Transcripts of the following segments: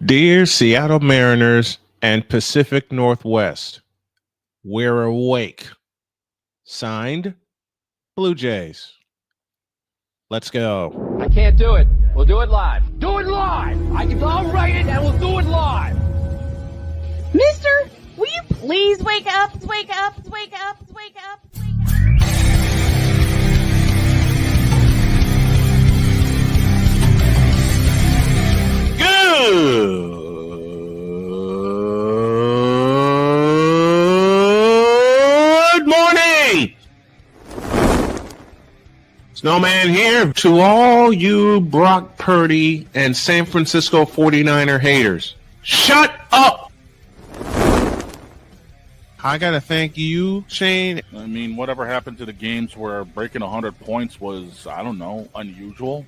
Dear Seattle Mariners and Pacific Northwest, we're awake. Signed, Blue Jays. Let's go. I can't do it. We'll do it live. Do it live! I'll write it and we'll do it live! Mister, will you please wake up, wake up, wake up, wake up, wake up? Good morning! Snowman here to all you Brock Purdy and San Francisco 49er haters. Shut up! I gotta thank you, Shane. I mean, whatever happened to the games where breaking 100 points was, I don't know, unusual?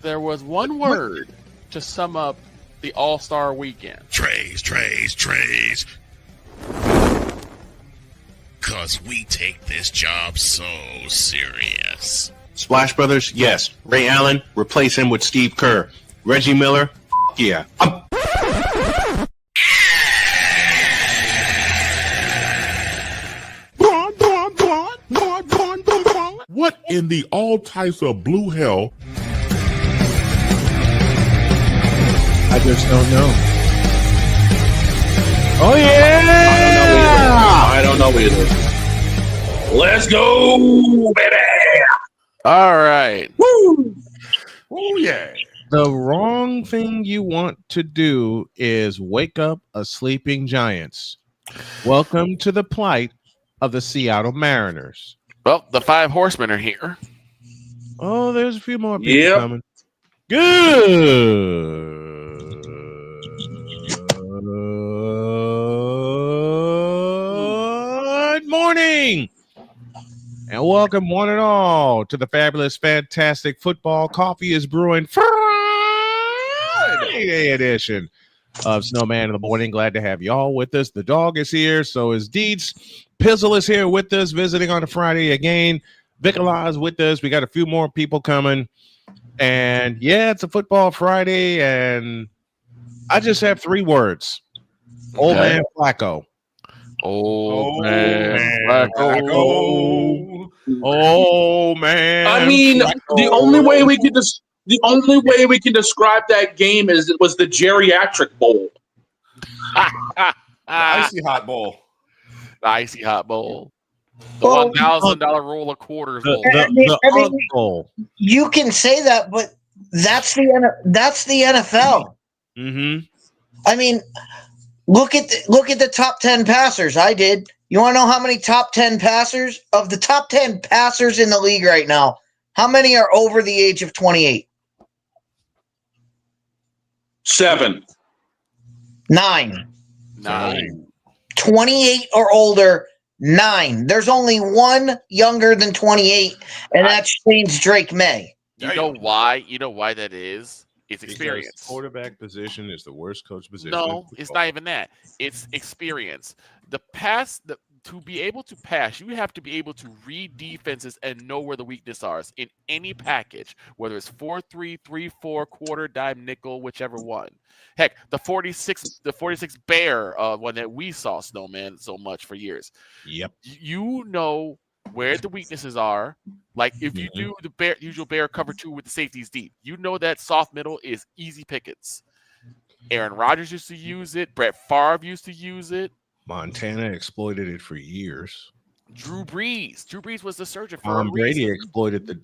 There was one word to sum up the All-Star weekend. Trays. Cause we take this job so serious. Splash Brothers, yes. Ray Allen, replace him with Steve Kerr. Reggie Miller, yeah. What in the all types of blue hell? I just don't know. Oh yeah! I don't know either. Let's go, baby! All right. Woo! Oh yeah. The wrong thing you want to do is wake up a sleeping Giants. Welcome to the plight of the Seattle Mariners. Well, the five horsemen are here. Oh, there's a few more people coming. Good morning, and welcome one and all to the fabulous, fantastic football coffee is brewing Friday edition of Snowman in the Morning. Glad to have y'all with us. The dog is here, so is Deeds. Pizzle is here with us, visiting on a Friday again. Vicola is with us. We got a few more people coming. And yeah, it's a football Friday, and I just have three words. Old man Flacco. Old man Flacco. Old man. I mean, Flacco. the only way we can describe that game is it was the geriatric bowl. Icy hot bowl. The icy hot bowl. The $1,000 roll of quarters bowl. The bowl. You can say that, but that's the NFL. Mm-hmm. I mean, look at the top 10 passers. I did. You want to know how many top 10 passers of the top 10 passers in the league right now? How many are over the age of 28? 7. 9. 9. 28 or older. 9. There's only one younger than 28, and that's Shane's Drake May. You know why? You know why that is? It's experience. Because quarterback position is the worst coach position. No, it's not even that. It's experience. To be able to pass, you have to be able to read defenses and know where the weaknesses are in any package, whether it's 4-3, 3-4, quarter, dime, nickel, whichever one. Heck, the 46 Bear one that we saw, Snowman, so much for years. Yep. You know where the weaknesses are. Like if you do the usual Bear cover 2 with the safeties deep, you know that soft middle is easy pickets. Aaron Rodgers used to use it. Brett Favre used to use it. Montana exploited it for years. Drew Brees was the surgeon for Tom Brady exploited the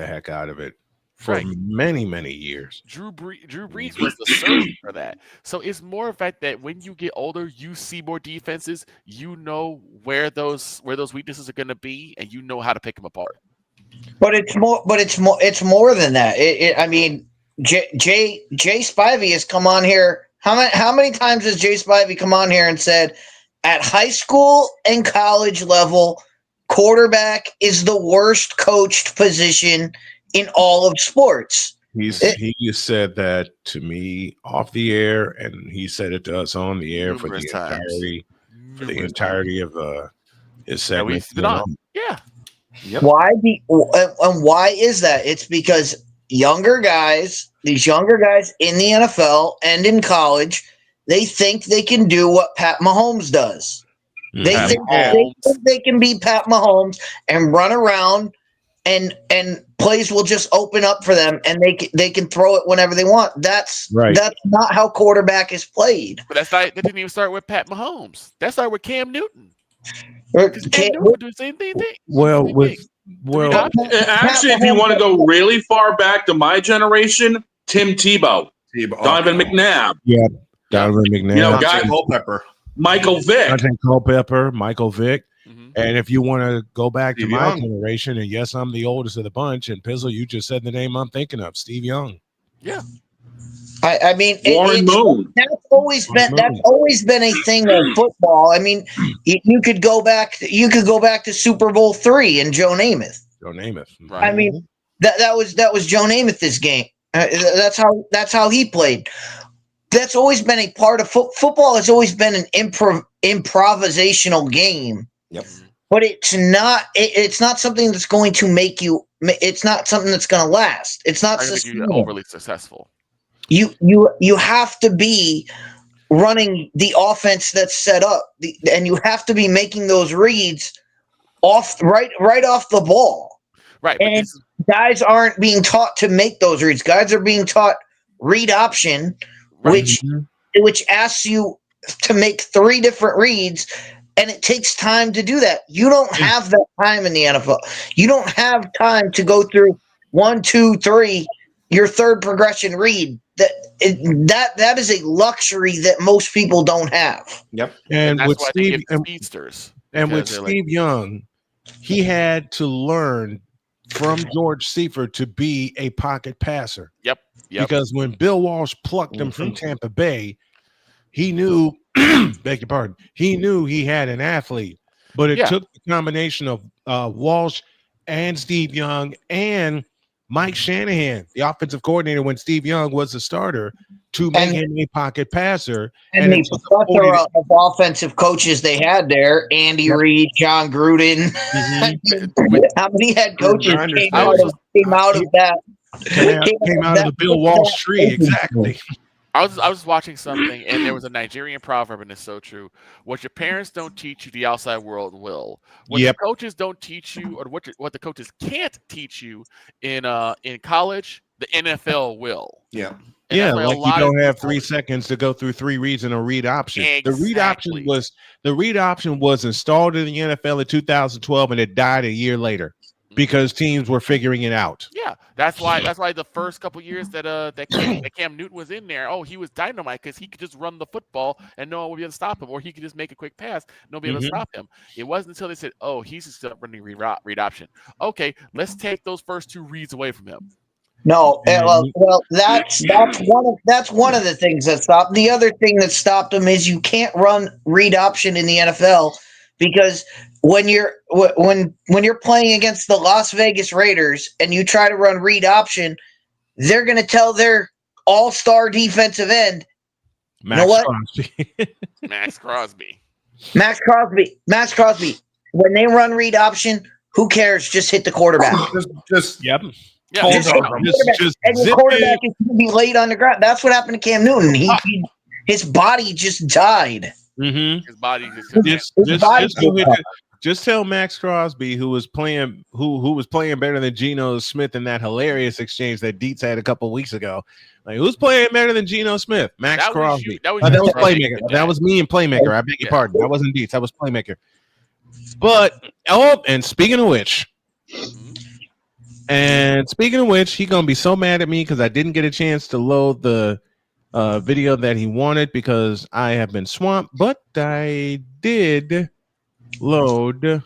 heck out of it for many, many years. Drew Brees was the surgeon for that. So it's more of fact that when you get older, you see more defenses. You know where those weaknesses are going to be, and you know how to pick them apart. But it's more than that. I mean, Jay Spivey has come on here. How many times has Jay Spivey come on here and said, at high school and college level, quarterback is the worst coached position in all of sports? He said that to me off the air, and he said it to us on the air for the entirety of his segment. Yeah. Yep. And why is that? It's because these younger guys in the NFL and in college, they think they can do what Pat Mahomes does. They think they can be Pat Mahomes and run around, and plays will just open up for them, and they can throw it whenever they want. That's not how quarterback is played. But that didn't even start with Pat Mahomes. That started with Cam Newton. Cam Newton would do the same thing. Actually, if you want to go really far back to my generation, Tim Tebow, Donovan McNabb. Yeah, Donovan McNabb. Culpepper. Michael Vick. Culpepper, Michael Vick. Mm-hmm. And if you want to go back to Steve my Young. generation, and yes, I'm the oldest of the bunch, and Pizzle, you just said the name I'm thinking of, Steve Young. Yeah. I mean, Warren Moon. That's always been a thing in football. I mean, you could go back to Super Bowl III and Joe Namath. Right. I mean, that was Joe Namath this game. That's how he played. That's always been a part of football. Has always been an improvisational game. Yep. But it's not. It's not something that's going to make you. It's not something that's going to last. It's not sustainable. Overly successful. You have to be running the offense that's set up, and you have to be making those reads right off the ball. Right. And guys aren't being taught to make those reads. Guys are being taught read option, which asks you to make 3 different reads, and it takes time to do that. You don't have that time in the NFL. You don't have time to go through 1, 2, 3, your third progression read. That is a luxury that most people don't have. Yep. And that's with why Steve they give speedsters. And with Steve Young, he had to learn from George Seifert to be a pocket passer. Yep. Because when Bill Walsh plucked him from Tampa Bay, he knew, beg your pardon, he knew he had an athlete. But it took the combination of Walsh and Steve Young and Mike Shanahan, the offensive coordinator when Steve Young was the starter, to make him a pocket passer. And the plethora of offensive coaches they had there, Andy Reid, John Gruden. How many head coaches came out of that? Came out of the Bill Walsh tree, exactly. I was watching something, and there was a Nigerian proverb, and it's so true. What your parents don't teach you, the outside world will. What the coaches don't teach you, or what the coaches can't teach you in college, the NFL will. Yeah. And yeah, like you don't have 3 seconds to go through 3 reads in a read option. Exactly. The read option was installed in the NFL in 2012, and it died a year later because teams were figuring it out. Yeah, that's why the first couple years that Cam Newton was in there, he was dynamite because he could just run the football and no one would be able to stop him, or he could just make a quick pass, nobody able to stop him. It wasn't until they said, he's just running read option. Okay, let's take those first 2 reads away from him. No, well, that's one of the things that stopped. The other thing that stopped him is you can't run read option in the NFL because when you're playing against the Las Vegas Raiders and you try to run read option, they're going to tell their all-star defensive end, Max Crosby. When they run read option, who cares? Just hit the quarterback. Yeah, and the quarterback is going to be laid on the ground. That's what happened to Cam Newton. His body just died. Mm-hmm. His body just tell Max Crosby, who was playing better than Geno Smith in that hilarious exchange that Dietz had a couple of weeks ago. Like, who's playing better than Geno Smith? Max Crosby. That was Playmaker. That was me and Playmaker. I beg your pardon. That wasn't Dietz. That was Playmaker. But and speaking of which. And speaking of which, he's going to be so mad at me because I didn't get a chance to load the video that he wanted because I have been swamped, but I did load.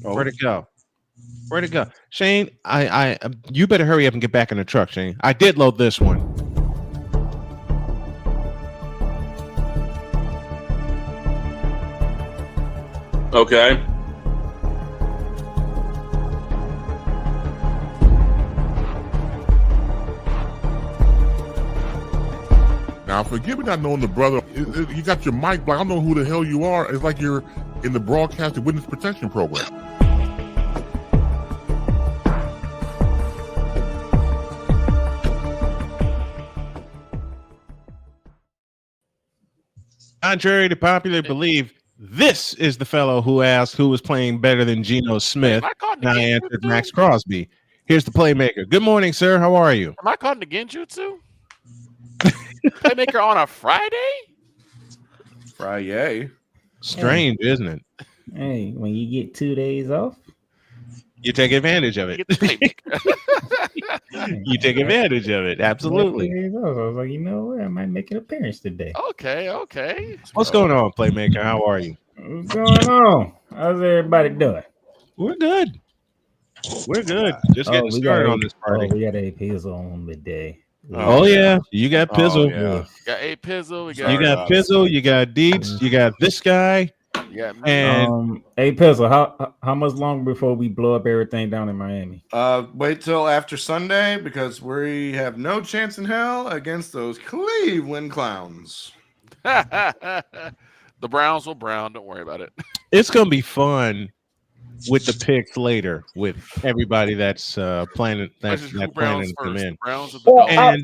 Where'd it go? Shane, you better hurry up and get back in the truck, Shane. I did load this one. Okay. Now, forgive me not knowing the brother. You got your mic, but I don't know who the hell you are. It's like you're in the broadcasting witness protection program. Contrary to popular belief, this is the fellow who asked who was playing better than Geno Smith. Am I caught in And I the answered Genjutsu? Max Crosby. Here's the playmaker. Good morning, sir. How are you? Am I caught in the Genjutsu? Playmaker on a Friday? Friday. Strange, isn't it? Hey, when you get 2 days off, You take advantage of it. Get the playmaker. You take advantage of it. Absolutely. 2 days off, I was like, you know what? I might make an appearance today. Okay. What's going on, playmaker? How are you? What's going on? How's everybody doing? We're good. We're good. Just getting started on this party. We got a Pizzle on the day. Oh yeah, you got Pizzle. yeah. Got A Pizzle. You got Pizzle. You got Deets. You got this guy. You got me. And Hey Pizzle, how much longer before we blow up everything down in Miami? Wait till after Sunday because we have no chance in hell against those Cleveland Clowns. The Browns will brown. Don't worry about it. it's gonna be fun with the picks later with everybody that's planning That's that's just who that Browns planning to come first. in. Browns are the Well, dogs.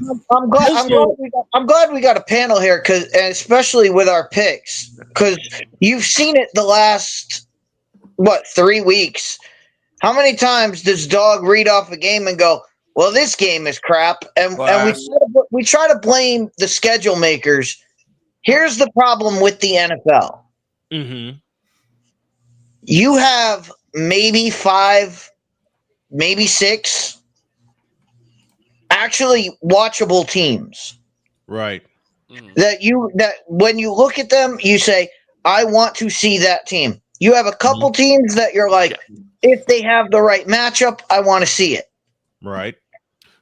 And I'm glad we got a panel here, and especially with our picks, because you've seen it the last 3 weeks. How many times does Dog read off a game and go, "Well, this game is crap," and we try to blame the schedule makers. Here's the problem with the NFL: Mm-hmm. you have maybe 5, maybe 6 actually watchable teams Right. that when you look at them, you say, I want to see that team. You have a couple teams that you're like, if they have the right matchup, I want to see it. Right.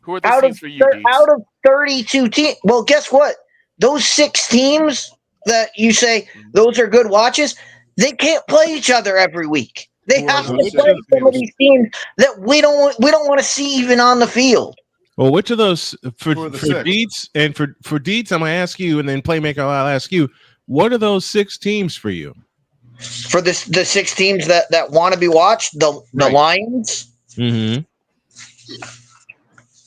Who are the teams for you, Deets? Out of 32 teams, well, guess what? Those 6 teams that you say those are good watches, they can't play each other every week. They have to play some of these teams that we don't want to see even on the field. Well, which of those for Who are the 6? Deets and for Deets, I'm gonna ask you, and then playmaker, I'll ask you, what are those 6 teams for you? For the 6 teams that want to be watched, the Lions, Mm-hmm.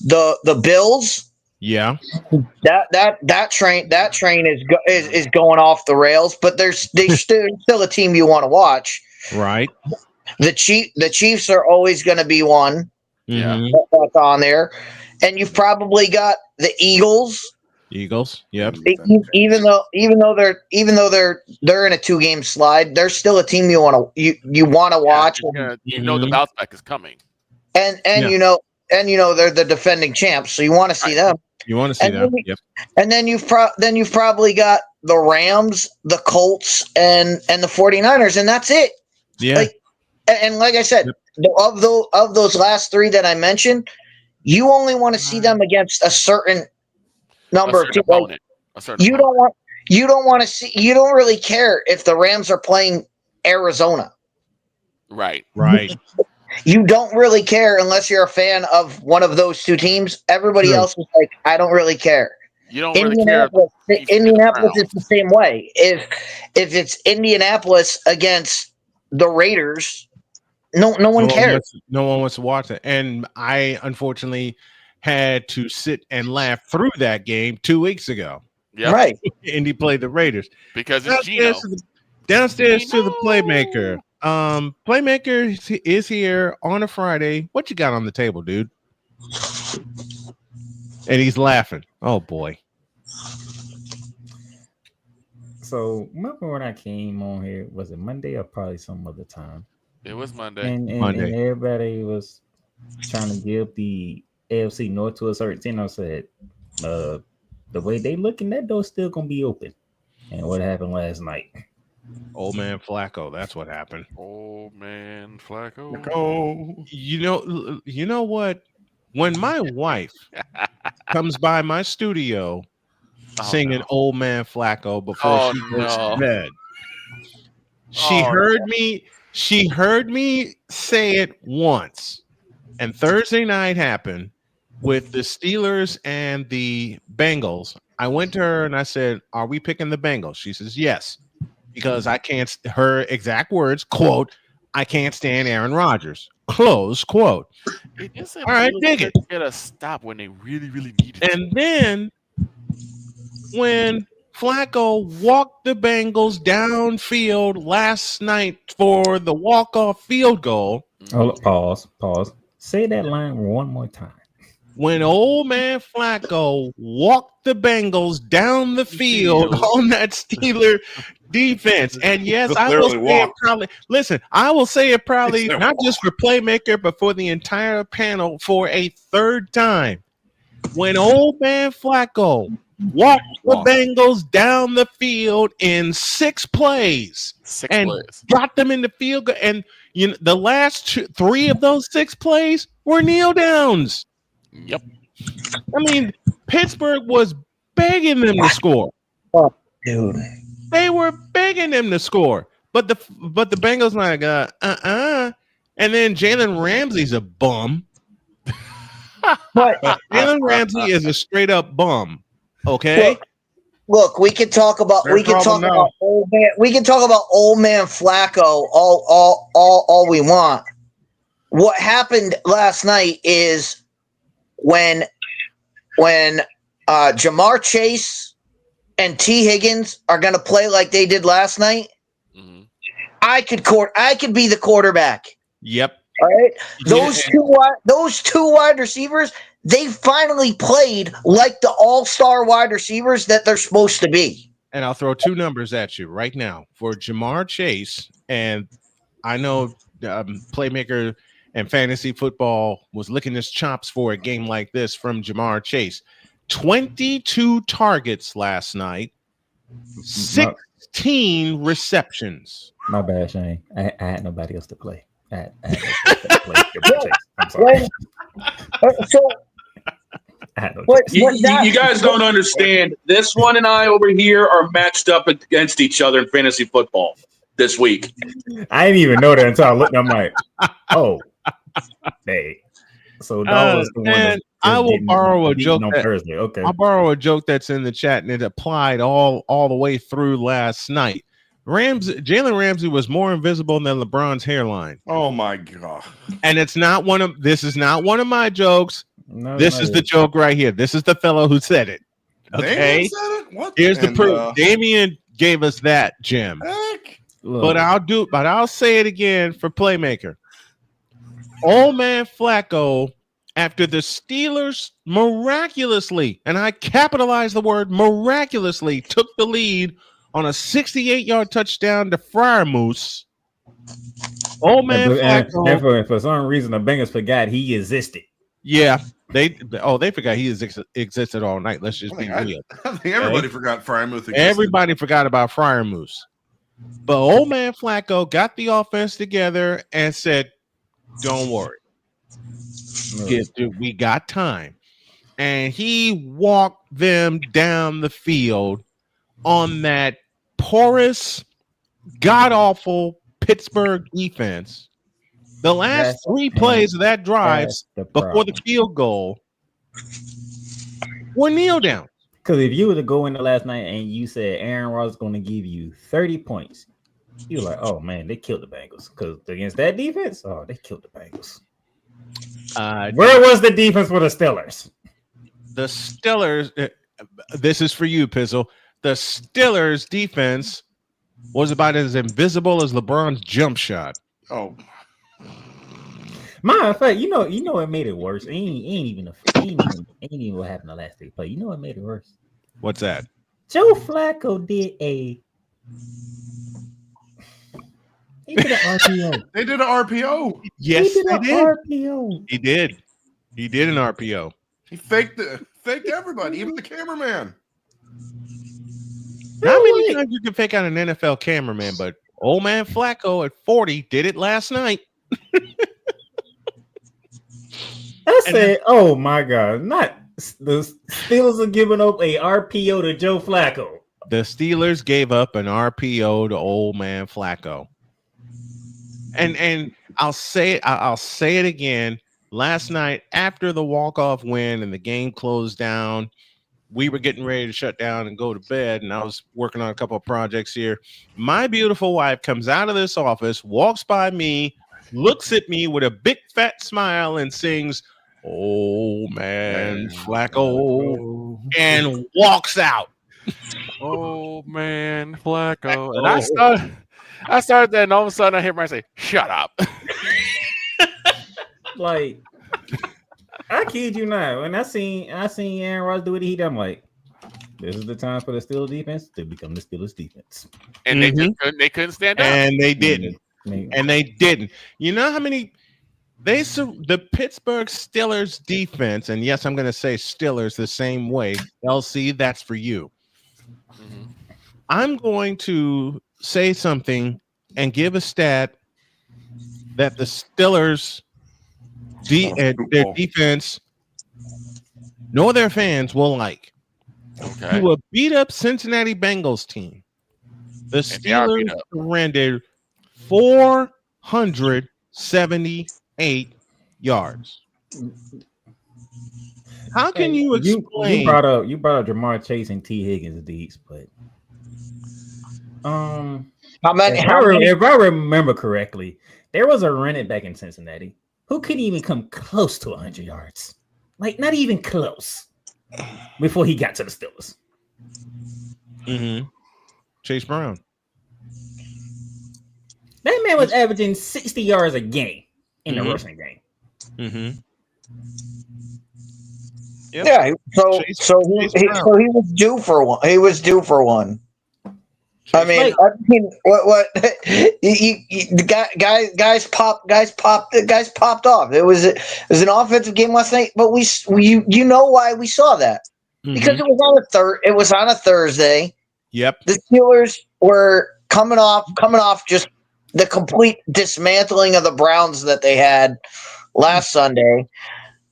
the Bills. Yeah. That train is going off the rails, but they're still a team you want to watch. Right. The Chiefs are always going to be one Mm-hmm. that's on there, and you've probably got the Eagles. Eagles. Yep. Even though they're in a 2-game slide, they're still a team you want to watch. You know the bounce back is coming. And you know they're the defending champs, so you want to see them. You want to see them. Yep. And then you've probably got the Rams, the Colts, and the 49ers, and that's it. Yeah. Like I said, of those last 3 that I mentioned, you only want to see them against a certain number of teams. You don't want to see. You don't really care if the Rams are playing Arizona. Right. You don't really care unless you're a fan of one of those 2 teams. Everybody else is like, I don't really care. You don't really care. Indianapolis is the same way. If it's Indianapolis against the Raiders, no one cares. No one wants to watch it. And I unfortunately had to sit and laugh through that game 2 weeks ago. Yeah. Right. Indy played the Raiders. Because it's Geno. Downstairs to the playmaker. Playmaker is here on a Friday. What you got on the table, dude? And he's laughing. Oh boy. So remember when I came on here, was it Monday or probably some other time? It was Monday. And everybody was trying to give the AFC North to a certain team. I said, the way they looking, that door's still gonna be open. And what happened last night? Old man Flacco. That's what happened. Old man Flacco. You know what? When my wife comes by my studio singing "Old Man Flacco" before she goes to bed, she heard me say it once. And Thursday night happened with the Steelers and the Bengals. I went to her and I said, "Are we picking the Bengals?" She says, "Yes." Because I can't, her exact words, quote, "I can't stand Aaron Rodgers," close quote. All right, dig it. Get a stop when they really, really need it. And then when Flacco walked the Bengals downfield last night for the walk-off field goal. Hold up, pause. Say that line one more time. When old man Flacco walked the Bengals down the field on that Steeler defense. And yes, I will say it proudly. Listen, I will say it proudly, not just for Playmaker, but for the entire panel for a third time. When old man Flacco walked the Bengals down the field in 6 plays and got them in the field goal. And you know, the last 3 of those 6 plays were kneel downs. Yep. I mean, Pittsburgh was begging them to score. Oh, dude. They were begging them to score. But the Bengals like, And then Jalen Ramsey's a bum. But Jalen Ramsey is a straight up bum. Okay. Look, we can talk about old man Flacco all we want. What happened last night is when Jamar Chase and T. Higgins are going to play like they did last night, I could be the quarterback. Yep. All right. Those two wide receivers, they finally played like the all-star wide receivers that they're supposed to be. And I'll throw 2 numbers at you right now for Jamar Chase. And I know Playmaker and Fantasy Football was licking his chops for a game like this from Jamar Chase. 22 targets last night, 16 receptions. My bad, Shane. I had nobody else to play. I had to play Jamar Chase. I'm sorry. You guys don't understand. This one and I over here are matched up against each other in fantasy football this week. I didn't even know that until I looked. I'm like, oh, hey. So that was the one. I will borrow a joke. On Thursday. Okay, I'll borrow a joke that's in the chat, and it applied all the way through last night. Jalen Ramsey was more invisible than LeBron's hairline. Oh my god! And this is not one of my jokes. No, this is the joke right here. This is the fellow who said it. Okay, here's the proof. Damian gave us that, Jim. But I'll say it again for Playmaker. Old man Flacco, after the Steelers miraculously, and I capitalize the word miraculously, took the lead on a 68-yard touchdown to FRRRRIIIIIIDAY. Old man Flacco. And for some reason, the Bengals forgot he existed. Yeah, they forgot he existed all night. Let's just be real. I think everybody forgot FRRRRIIIIIIDAY. Everybody forgot about FRRRRIIIIIIDAY. But old man Flacco got the offense together and said, "Don't worry, we got time." And he walked them down the field on that porous, god-awful Pittsburgh defense. The last 3 plays of that drive before the field goal were kneel down. Because if you were to go into last night and you said Aaron Rodgers is going to give you 30 points, you're like, oh man, they killed the Bengals. Because against that defense, they killed the Bengals. Where was the defense for the Steelers? The Steelers, this is for you, Pizzle. The Steelers defense was about as invisible as LeBron's jump shot. Oh. Matter of fact, you know what made it worse? Ain't even what happened the last day play. You know what made it worse? What's that? Joe Flacco did an RPO. They did an RPO. Yes, they did. RPO. He did. He did an RPO. He faked everybody, even the cameraman. How many times you can fake out an NFL cameraman? But old man Flacco at 40 did it last night. I said, "Oh my God!" Not the Steelers are giving up a RPO to Joe Flacco. The Steelers gave up an RPO to old man Flacco. And I'll say it again. Last night, after the walk-off win and the game closed down, we were getting ready to shut down and go to bed, and I was working on a couple of projects here. My beautiful wife comes out of this office, walks by me, looks at me with a big fat smile, and sings, "Oh man, Flacco," and walks out. Oh man, Flacco. And I started that, and all of a sudden I hear Brian say, "Shut up." Like, I kid you not. When I seen Aaron Rodgers do what he done, I'm like, this is the time for the Steelers defense to become the Steelers defense. And they couldn't stand up. And they didn't. And they didn't. You know how many the Pittsburgh Steelers defense, and yes, I'm going to say Steelers the same way. LC, that's for you. Mm-hmm. I'm going to say something and give a stat that the Steelers their defense nor their fans will like. Okay. To a beat up Cincinnati Bengals team, the Steelers surrendered 478 yards. How can you explain? You brought up Jamar Chase and T. Higgins deeds, but if I remember correctly, there was a running back in Cincinnati who couldn't even come close to 100 yards. Like, not even close before he got to the Steelers. Mm-hmm. Chase Brown. That man was averaging 60 yards a game in the rushing game. Mm-hmm. Yep. Yeah, so he was due for one. He was due for one. I mean, what? The guys popped off. It was an offensive game last night, but you know why we saw that? Because it was on a Thursday. Yep. The Steelers were coming off just the complete dismantling of the Browns that they had last Sunday.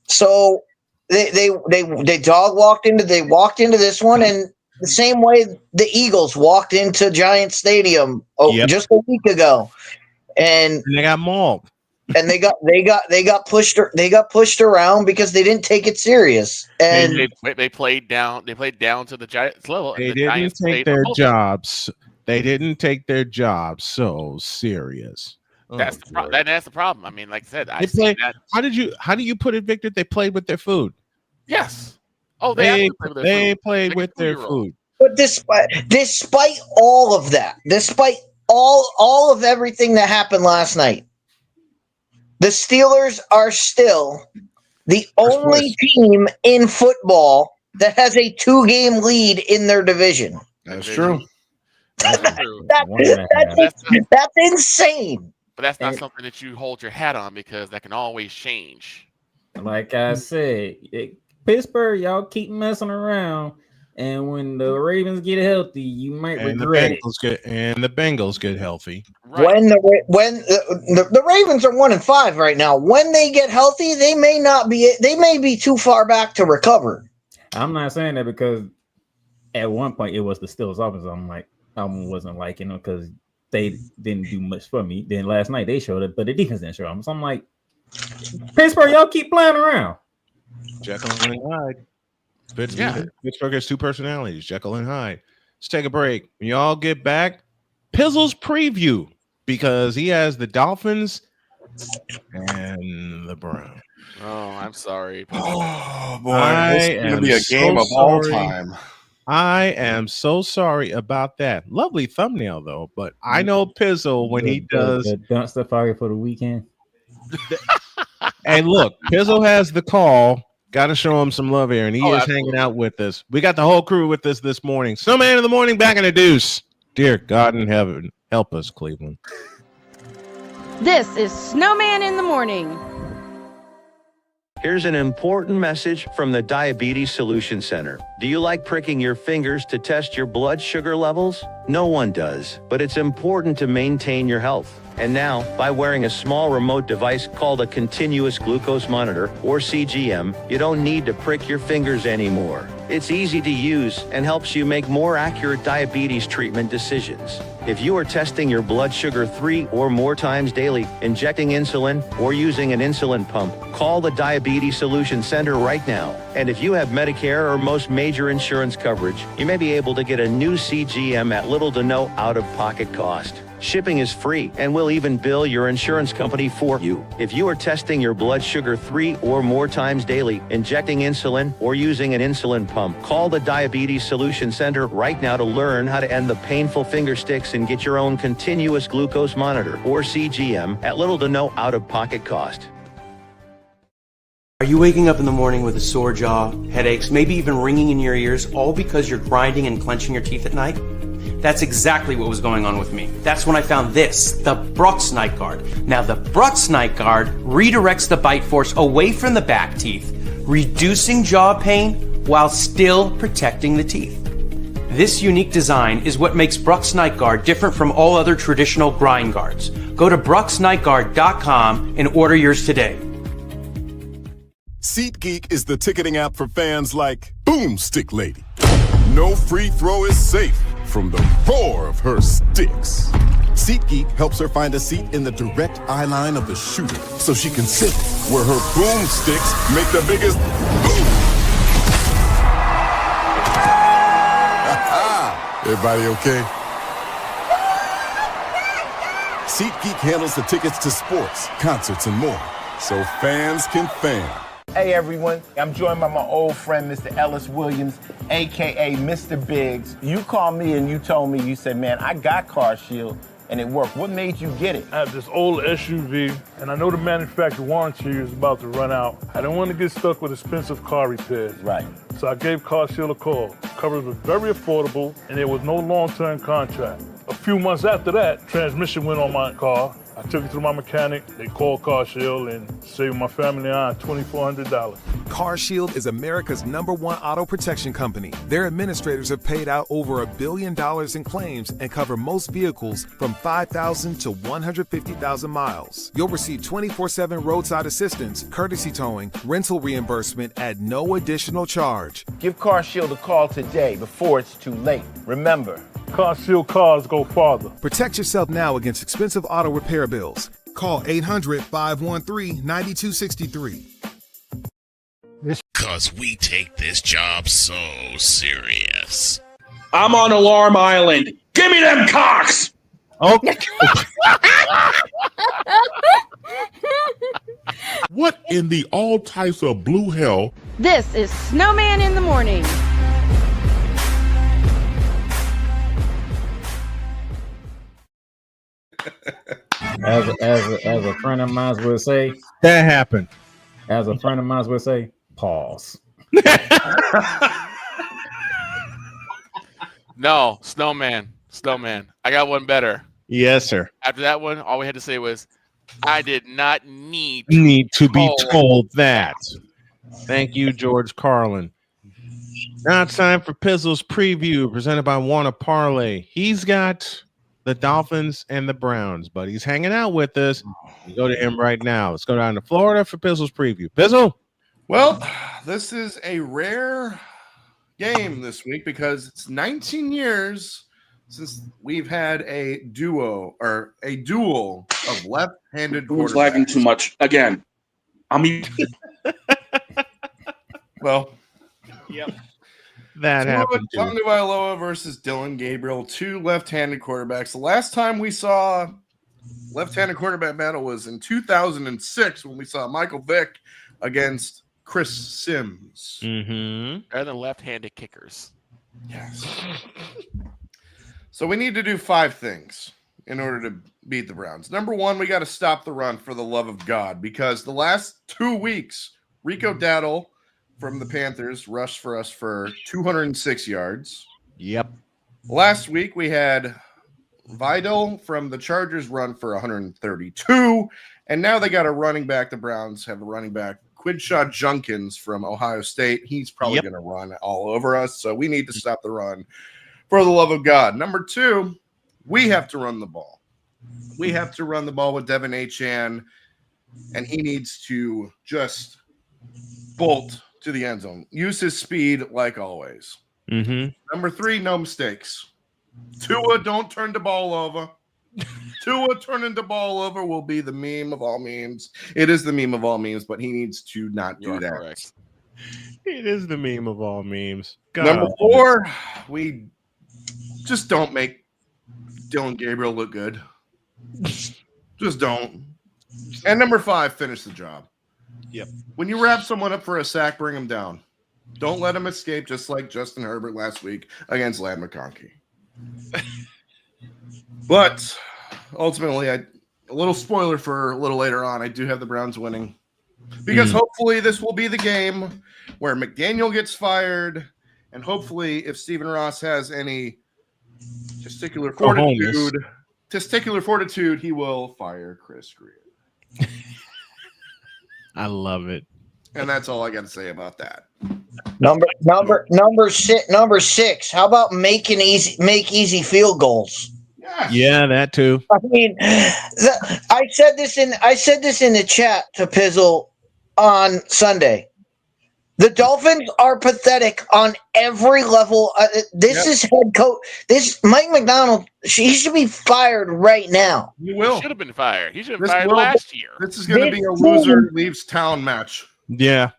So they walked into this one, and the same way the Eagles walked into Giant Stadium just a week ago, and they got mauled. And they got pushed around because they didn't take it serious. And they played down to the Giants level. They didn't take their jobs. They didn't take their jobs so serious. That's the problem. I mean, like I said, How do you put it, Victor? They played with their food. Yes. Oh, they played with their food. But despite all of that, despite all of everything that happened last night, the Steelers are still the only team in football that has a 2-game lead in their division. That's true. That's insane. But that's not something that you hold your hat on, because that can always change. Like I said, Pittsburgh, y'all keep messing around, and when the Ravens get healthy, you might regret it. The Bengals get healthy. Right. When the Ravens are 1-5 right now, when they get healthy, they may be too far back to recover. I'm not saying that because at one point it was the Steelers offense. I wasn't liking them because they didn't do much for me. Then last night they showed it, but the defense didn't show them. So I'm like, Pittsburgh, y'all keep playing around. Jekyll and Hyde. Pittsburgh has two personalities, Jekyll and Hyde. Let's take a break. When y'all get back, Pizzle's preview, because he has the Dolphins and the Browns. Oh, I'm sorry. Oh boy, this is going to be a game of all time. I am so sorry about that. Lovely thumbnail though, but I know Pizzle when he does the dumpster fire for the weekend. And look, Pizzle has the call. Got to show him some love here, and he is hanging out with us. We got the whole crew with us this morning. Snowman in the morning, back in the deuce. Dear God in heaven, help us, Cleveland. This is Snowman in the Morning. Here's an important message from the Diabetes Solution Center. Do you like pricking your fingers to test your blood sugar levels? No one does, but it's important to maintain your health. And now, by wearing a small remote device called a continuous glucose monitor, or CGM, you don't need to prick your fingers anymore. It's easy to use and helps you make more accurate diabetes treatment decisions. If you are testing your blood sugar 3 or more times daily, injecting insulin, or using an insulin pump, call the Diabetes Solution Center right now. And if you have Medicare or most major insurance coverage, you may be able to get a new CGM at little to no out-of-pocket cost. Shipping is free, and we'll even bill your insurance company for you. If you are testing your blood sugar 3 or more times daily, injecting insulin, or using an insulin pump, call the Diabetes Solution Center right now to learn how to end the painful finger sticks and get your own continuous glucose monitor, or CGM, at little to no out-of-pocket cost. Are you waking up in the morning with a sore jaw, headaches, maybe even ringing in your ears, all because you're grinding and clenching your teeth at night? That's exactly what was going on with me. That's when I found this, the Brux Night Guard. Now the Brux Night Guard redirects the bite force away from the back teeth, reducing jaw pain while still protecting the teeth. This unique design is what makes Brux Night Guard different from all other traditional grind guards. Go to BruxNightGuard.com and order yours today. SeatGeek is the ticketing app for fans like Boomstick Lady. No free throw is safe from the roar of her sticks. SeatGeek helps her find a seat in the direct eye line of the shooter so she can sit where her boomsticks make the biggest boom. Everybody okay? SeatGeek handles the tickets to sports, concerts, and more, so fans can fan. Hey everyone, I'm joined by my old friend, Mr. Ellis Williams, AKA Mr. Biggs. You called me and you told me, you said, man, I got Car Shield and it worked. What made you get it? I have this old SUV and I know the manufacturer warranty is about to run out. I don't want to get stuck with expensive car repairs. Right. So I gave Car Shield a call. Coverage was very affordable and there was no long-term contract. A few months after that, transmission went on my car. I took it to my mechanic, they called Car Shield and saved my family and I $2,400. Car Shield is America's #1 auto protection company. Their administrators have paid out over $1 billion in claims and cover most vehicles from 5,000 to 150,000 miles. You'll receive 24/7 roadside assistance, courtesy towing, rental reimbursement at no additional charge. Give Car Shield a call today before it's too late. Remember, Car Shield cars go farther. Protect yourself now against expensive auto repair bills. Call 800-513-9263. Cause we take this job so serious. I'm on Alarm Island. Give me them cocks! Okay. What in the all types of blue hell? This is Snowman in the Morning. As a friend of mine would say, that happened. As a friend of mine would say, pause. No, Snowman. I got one better. Yes, sir. After that one, all we had to say was, I did not need to be told that. Thank you, George Carlin. Now it's time for Pizzle's preview presented by Wanna Parlay. He's got the Dolphins and the Browns, but he's hanging out with us. We go to him right now. Let's go down to Florida for Pizzle's preview. Pizzle? Well, this is a rare game this week because it's 19 years since we've had a duel of left-handed quarterbacks. Who's lagging too much? Again, well, yep. That happened. Tua Tagovailoa versus Dylan Gabriel, two left-handed quarterbacks. The last time we saw left-handed quarterback battle was in 2006 when we saw Michael Vick against Chris Sims. Mm-hmm. Better than left-handed kickers. Yes. So we need to do 5 things in order to beat the Browns. Number 1, we got to stop the run for the love of God, because the last 2 weeks, Rico Dowdle from the Panthers rushed for us for 206 yards. Yep. Last week we had Vidal from the Chargers run for 132, and now they got a running back. The Browns have a running back, Quidshaw Junkins from Ohio State. He's probably going to run all over us, so we need to stop the run for the love of God. Number 2, we have to run the ball. We have to run the ball with Devin Achane, and he needs to just bolt to the end zone. Use his speed like always. Mm-hmm. Number 3, no mistakes. Tua, don't turn the ball over. Tua turning the ball over will be the meme of all memes. It is the meme of all memes, but he needs to not do that. Correct. It is the meme of all memes. God. Number 4, we just don't make Dylan Gabriel look good. Just don't. And number 5, finish the job. Yep. When you wrap someone up for a sack, bring them down. Don't let them escape, just like Justin Herbert last week against Ladd McConkey. But ultimately, a little spoiler for a little later on, I do have the Browns winning. Because hopefully this will be the game where McDaniel gets fired, and hopefully if Stephen Ross has any testicular fortitude, he will fire Chris Greer. I love it. And that's all I got to say about that. Number 6. How about make easy field goals? Yeah, that too. I mean, I said this in the chat to Pizzle on Sunday. The Dolphins are pathetic on every level. This is head coach. This Mike McDonald. He should be fired right now. He will. He should have been fired. He should have been fired last year. This is going to be a loser leaves town match. Yeah.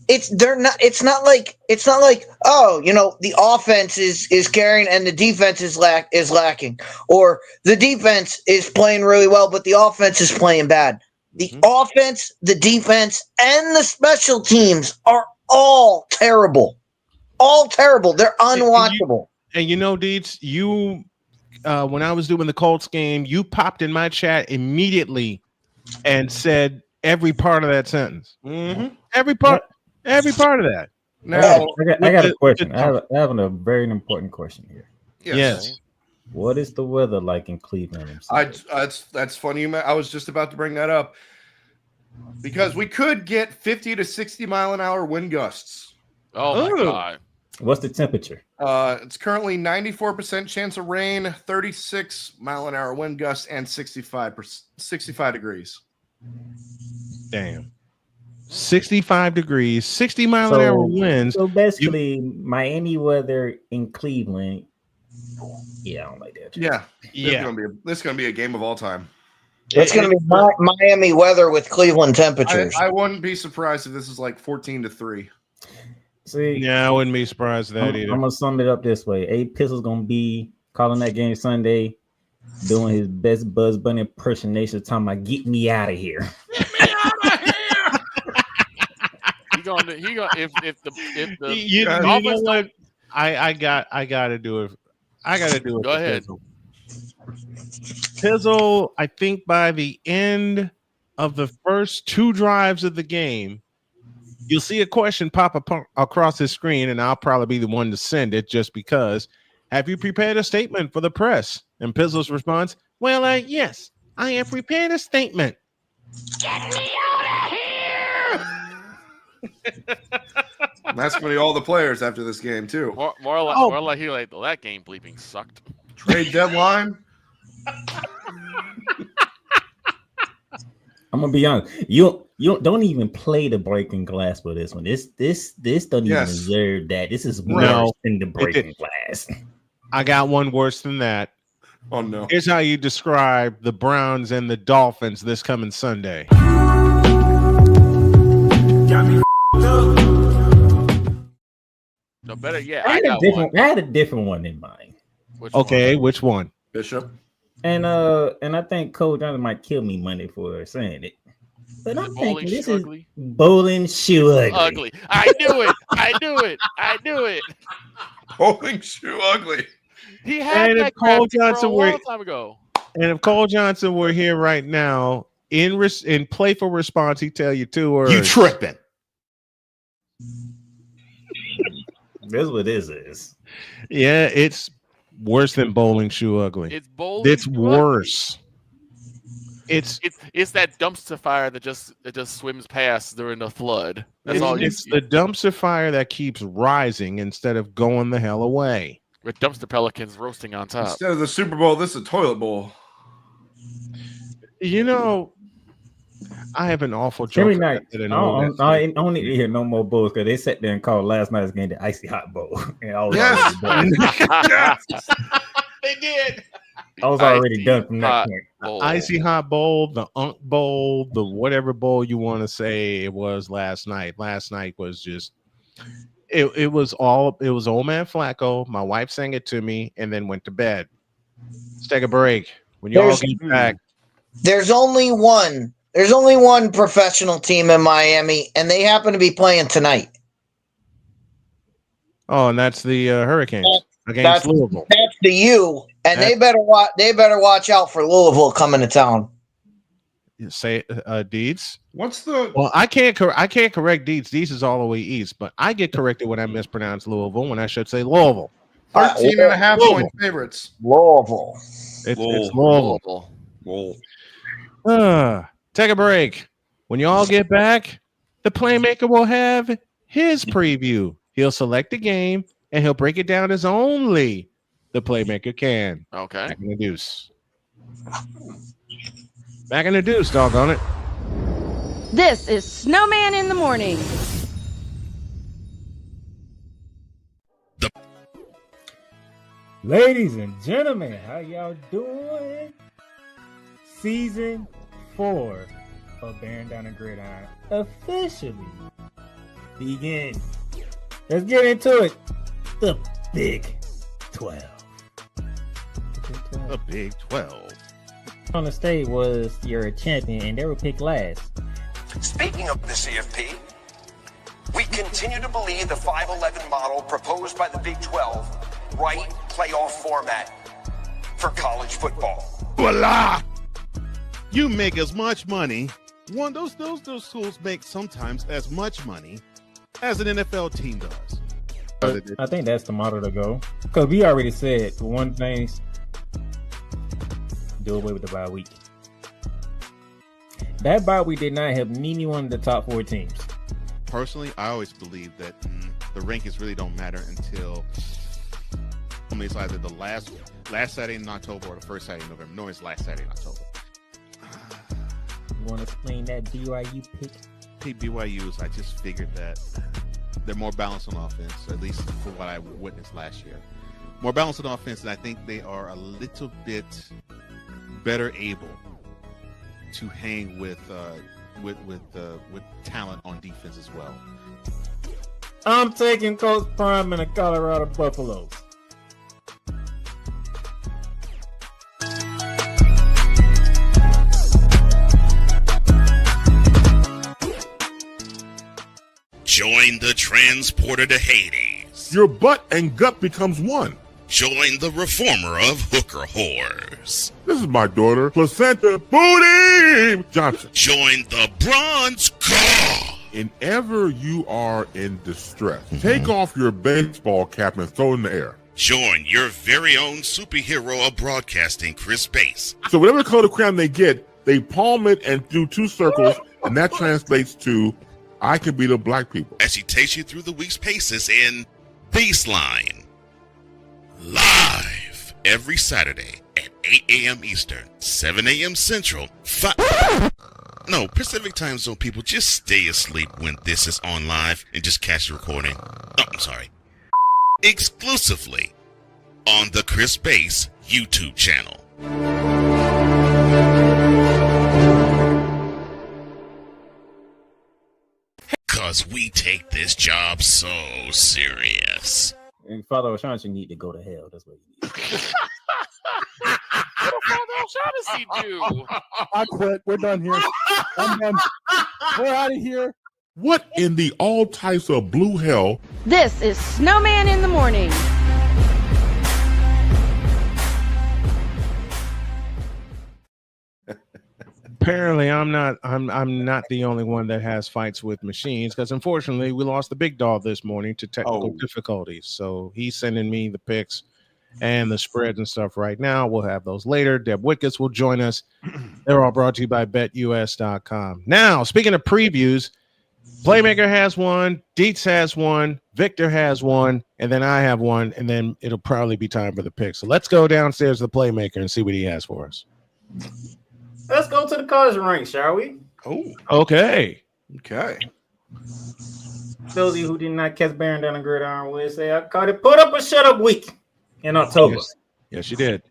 It's not like the offense is carrying and the defense is lacking, or the defense is playing really well but the offense is playing bad. The offense, the defense, and the special teams are all terrible. All terrible. They're unwatchable. And Deeds, you when I was doing the Colts game, you popped in my chat immediately and said every part of that sentence. Every part of that. Now, I got a question. I have a very important question here. Yes. What is the weather like in Cleveland? That's funny. I was just about to bring that up because we could get 50 to 60 mile an hour wind gusts. Oh my God. What's the temperature? It's currently 94% chance of rain, 36 mile an hour wind gusts, and 65 degrees. Damn. 65 degrees, 60 mile an hour winds. So basically, Miami weather in Cleveland. Yeah, I don't like that. Yeah. This is gonna be a game of all time. It's going to be Miami weather with Cleveland temperatures. I wouldn't be surprised if this is like 14-3. See, yeah, I wouldn't be surprised at that either. I'm gonna sum it up this way: A Pizzle's gonna be calling that game Sunday, doing his best Buzz Bunny impersonation, talking about "Get me out of here." He gonna if the you know what? I gotta do it. I gotta do it. Go ahead. Pizzle, I think by the end of the first 2 drives of the game, you'll see a question pop up across his screen, and I'll probably be the one to send it just because. Have you prepared a statement for the press? And Pizzle's response, well, yes, I have prepared a statement. Get me out of here! That's going to be all the players after this game, too. More like he like, well, that game bleeping sucked. Trade deadline. I'm gonna be honest. You don't even play the breaking glass for this one. This doesn't even deserve that. This is worse than the breaking glass. I got one worse than that. Oh no! Here's how you describe the Browns and the Dolphins this coming Sunday. No, better yet. I had a different one in mind. Which one? Bishop. And I think Cole Johnson might kill me Monday for saying it. But I'm thinking this is bowling shoe ugly. I knew it. Bowling shoe ugly. He had that Cole Johnson a long time ago. And if Cole Johnson were here right now, in playful response, he'd tell you 2 words. You tripping. That's what this is. Yeah, it's worse than bowling shoe ugly. It's worse. It's that dumpster fire that just swims past during the flood. That's all. It's the dumpster fire that keeps rising instead of going the hell away. With dumpster pelicans roasting on top. Instead of the Super Bowl, this is a toilet bowl. I have an awful joke. Every night, I don't need to hear no more bulls because they sat there and called last night's game the icy hot bowl. And I was they did. I was already done from that point. Icy hot bowl, the Unk bowl, the whatever bowl you want to say it was last night. Last night was just it was old man Flacco. My wife sang it to me and then went to bed. Let's take a break. When you all get back, There's only one professional team in Miami, and they happen to be playing tonight. oh, and that's the Hurricanes against Louisville. That's the U, and they better watch out for Louisville coming to town. Say Deeds. What's the? Well, I can't correct Deeds. Deeds is all the way east, but I get corrected when I mispronounce Louisville when I should say Louisville. 13.5 point favorites. Louisville. It's Louisville. Take a break. When you all get back, the playmaker will have his preview. He'll select the game and he'll break it down as only the playmaker can. Okay. Back in the deuce. Back in the deuce, doggone it. This is Snowman in the Morning. Ladies and gentlemen, how y'all doing? Season 4 of Bearing Down the Gridiron officially begins. Let's get into it. The Big 12. The Big 12. On the stage was your champion, and they were picked last. Speaking of the CFP, we continue to believe the 5-11 model proposed by the Big 12 right playoff format for college football. Voila! You make as much money. Those schools make sometimes as much money as an NFL team does. I think that's the model to go. Because we already said, for one thing, do away with the bye week. That bye week did not help anyone in the top 4 teams. Personally, I always believe that the rankings really don't matter until it's either the last Saturday in October or the first Saturday in November. No, it's last Saturday in October. You want to explain that BYU pick? BYU's, I just figured that they're more balanced on offense, at least for what I witnessed last year. More balanced on offense, and I think they are a little bit better able to hang with talent on defense as well. I'm taking Coach Prime and the Colorado Buffaloes. Join the transporter to Hades. Your butt and gut becomes one. Join the reformer of hooker whores. This is my daughter, Placenta Booty Johnson. Join the bronze car. Whenever you are in distress, take off your baseball cap and throw it in the air. Join your very own superhero of broadcasting, Chris Bass. So whatever color crayon they get, they palm it and do 2 circles, and that translates to I can be the black people. As he takes you through the week's paces in Baseline. Live every Saturday at 8 a.m. Eastern, 7 a.m. Central, Pacific time zone people, just stay asleep when this is on live and just catch the recording. Oh, I'm sorry. Exclusively on the Chris Bass YouTube channel. Because we take this job so serious. And Father O'Shaughnessy need to go to hell. That's what he needs. What did Father O'Shaughnessy do? I quit. We're done here. I'm done. We're out of here. What in the all types of blue hell? This is Snowman in the Morning. Apparently, I'm not the only one that has fights with machines, because unfortunately we lost the big dog this morning to technical difficulties. So he's sending me the picks and the spreads and stuff right now. We'll have those later. Deb Wickets will join us. They're all brought to you by BetUS.com. Now, speaking of previews, Playmaker has one, Dietz has one, Victor has one, and then I have one, and then it'll probably be time for the picks. So let's go downstairs to the Playmaker and see what he has for us. Let's go to the college ranks, shall we? Oh, okay. Those of you who did not catch Bearing Down the Gridiron will say I caught it. Put up a shut up week in October. Yes, you did.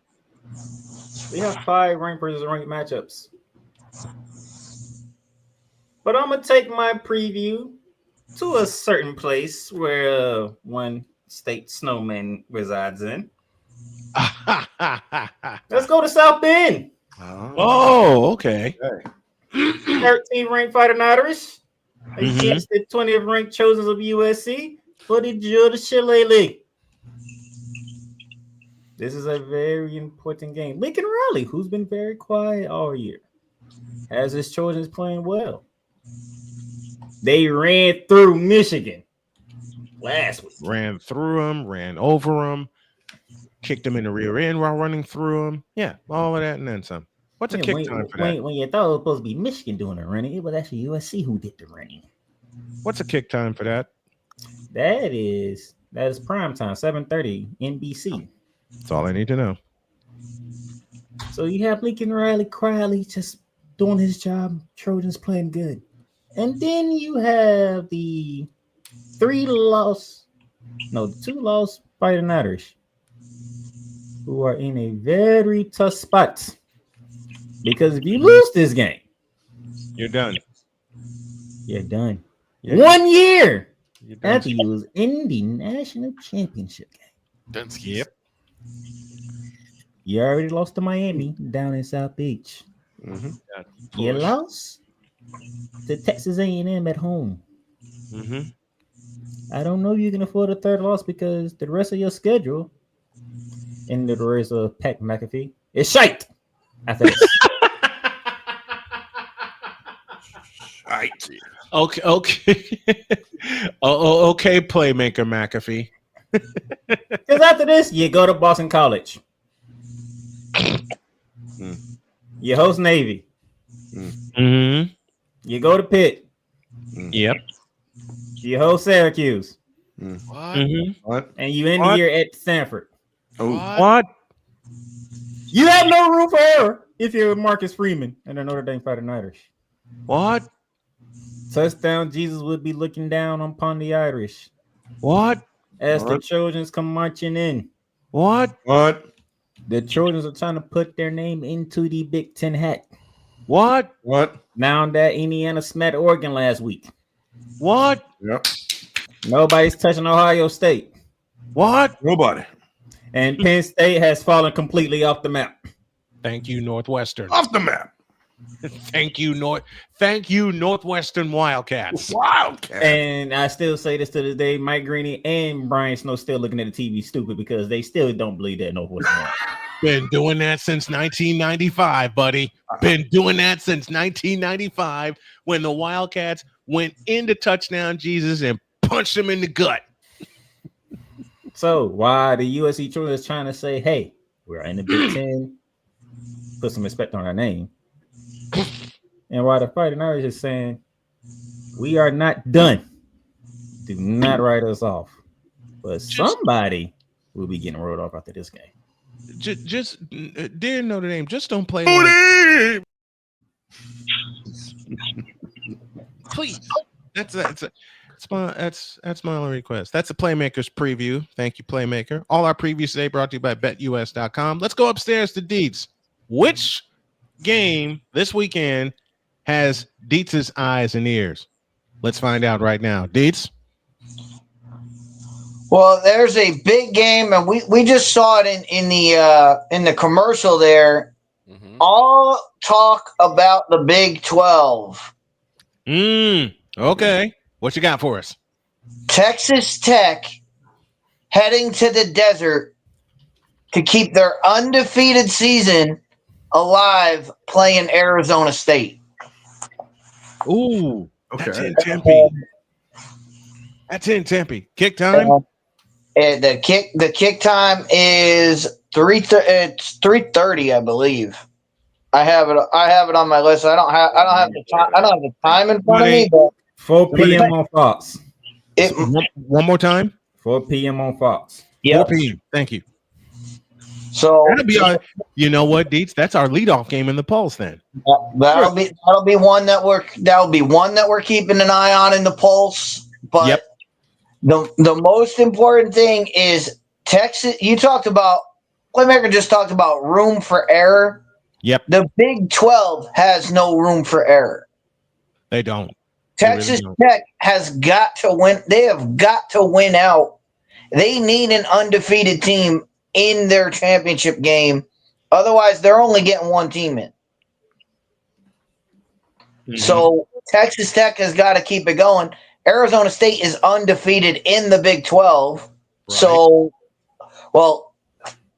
We have 5 ranked versus ranked matchups. But I'm gonna take my preview to a certain place where one state Snowman resides in. Let's go to South Bend. Oh, okay. 13th ranked Fighting Irish against the 20th ranked Trojans of USC for the Georgia Shillelagh. This is a very important game. Lincoln Riley, who's been very quiet all year, has his Trojans playing well. They ran through Michigan last week. Ran through them, ran over them, kicked them in the rear end while running through them. Yeah, all of that and then some. What's a kick time for that? When you thought it was supposed to be Michigan doing the running, it was actually USC who did the running. What's a kick time for that? That is prime time, 7:30 NBC. That's all I need to know. So you have Lincoln Riley just doing his job. Trojans playing good. And then you have the 2 lost Fighting Irish who are in a very tough spot. Because if you lose this game, you're done. You're done. 1 year after you was in the national championship game. Yep. You already lost to Miami down in South Beach. You lost to Texas A&M at home. I don't know if you can afford a third loss because the rest of your schedule, in the words of Pat McAfee, is shite. After this. Shite. Okay. Okay, playmaker McAfee. Because after this, you go to Boston College. You host Navy. You go to Pitt. Yep. You host Syracuse. What? And you end the year at Stanford. What? You have no room for error if you're Marcus Freeman and the Notre Dame Fighting Irish. What? Touchdown, Jesus would be looking down upon the Irish. What? As the Trojans come marching in. What? The Trojans are trying to put their name into the Big Ten hat. What? Now that Indiana smacked Oregon last week. What? Yep. Nobody's touching Ohio State. What? Nobody. And Penn State has fallen completely off the map. Thank you, Northwestern. Off the map. Thank you, Northwestern Wildcats. And I still say this to this day: Mike Greeny and Brian Snow still looking at the TV stupid because they still don't believe that Northwestern. Been doing that since 1995, buddy. Been doing that since 1995 when the Wildcats went into touchdown Jesus and punched him in the gut. So why the USC Trojans is trying to say, "Hey, we're in the Big Ten, put some respect on our name," and why the Fighting Irish is saying, "We are not done. Do not write us off." But somebody will be getting rolled off after this game. Just dear Notre Dame, just don't play. Please. That's my only request. That's a Playmakers preview. Thank you, Playmaker. All our previews today brought to you by BetUS.com. Let's go upstairs to Dietz. Which game this weekend has Dietz's eyes and ears? Let's find out right now. Dietz? Well, there's a big game, and we just saw it in the commercial there. All talk about the Big 12. Okay. What you got for us? Texas Tech heading to the desert to keep their undefeated season alive, playing Arizona State. Ooh, that's in Tempe. That's in Tempe. Kick time. The kick time is 3:30, I believe. I have it on my list. I don't have the time in front of me, but 4 p.m. on Fox. One more time. 4 p.m. on Fox. Yeah. 4 p.m. Thank you. So you know what, Dietz? That's our leadoff game in the polls. Then that'll be one that we're keeping an eye on in the polls. But the most important thing is Texas. You talked about Playmaker just talked about room for error. Yep. The Big 12 has no room for error. They don't. Texas Tech has got to win. They have got to win out. They need an undefeated team in their championship game. Otherwise, they're only getting one team in. So Texas Tech has got to keep it going. Arizona State is undefeated in the Big 12. Right. So, well,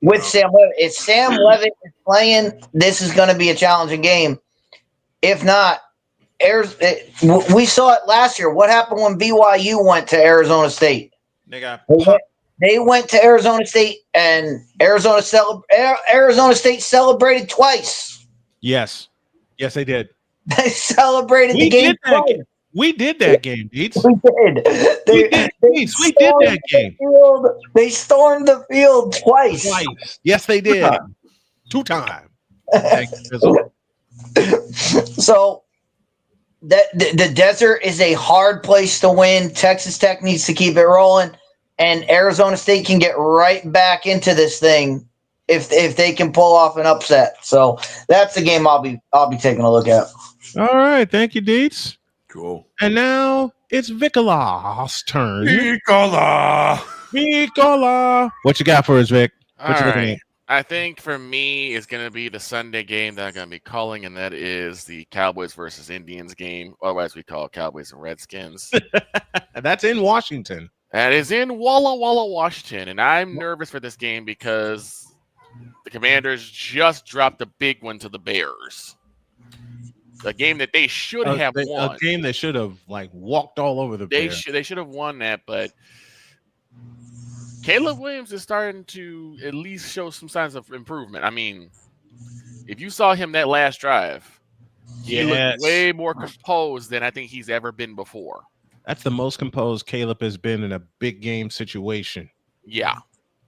with Sam Levitt, if Sam Levitt is playing, this is going to be a challenging game. If not, we saw it last year. What happened when BYU went to Arizona State? They went to Arizona State, and Arizona State celebrated twice. Yes, they did. They celebrated the game twice. We did that game, Deets. We did. We did that game. They stormed the field twice. Yes, they did. 2 times. So the desert is a hard place to win. Texas Tech needs to keep it rolling, and Arizona State can get right back into this thing if they can pull off an upset. So that's the game I'll be taking a look at. All right, thank you, Deets. Cool. And now it's Vicola's turn. Vicola. What you got for us, Vic? What you looking at? I think for me, it's going to be the Sunday game that I'm going to be calling, and that is the Cowboys versus Indians game. Otherwise, we call it Cowboys and Redskins. That's in Washington. That is in Walla Walla, Washington. And I'm nervous for this game because the Commanders just dropped a big one to the Bears. A game that they should have won. A game they should have walked all over the Bears. They should have won that, but Caleb Williams is starting to at least show some signs of improvement. I mean, if you saw him that last drive, he looked way more composed than I think he's ever been before. That's the most composed Caleb has been in a big game situation. Yeah.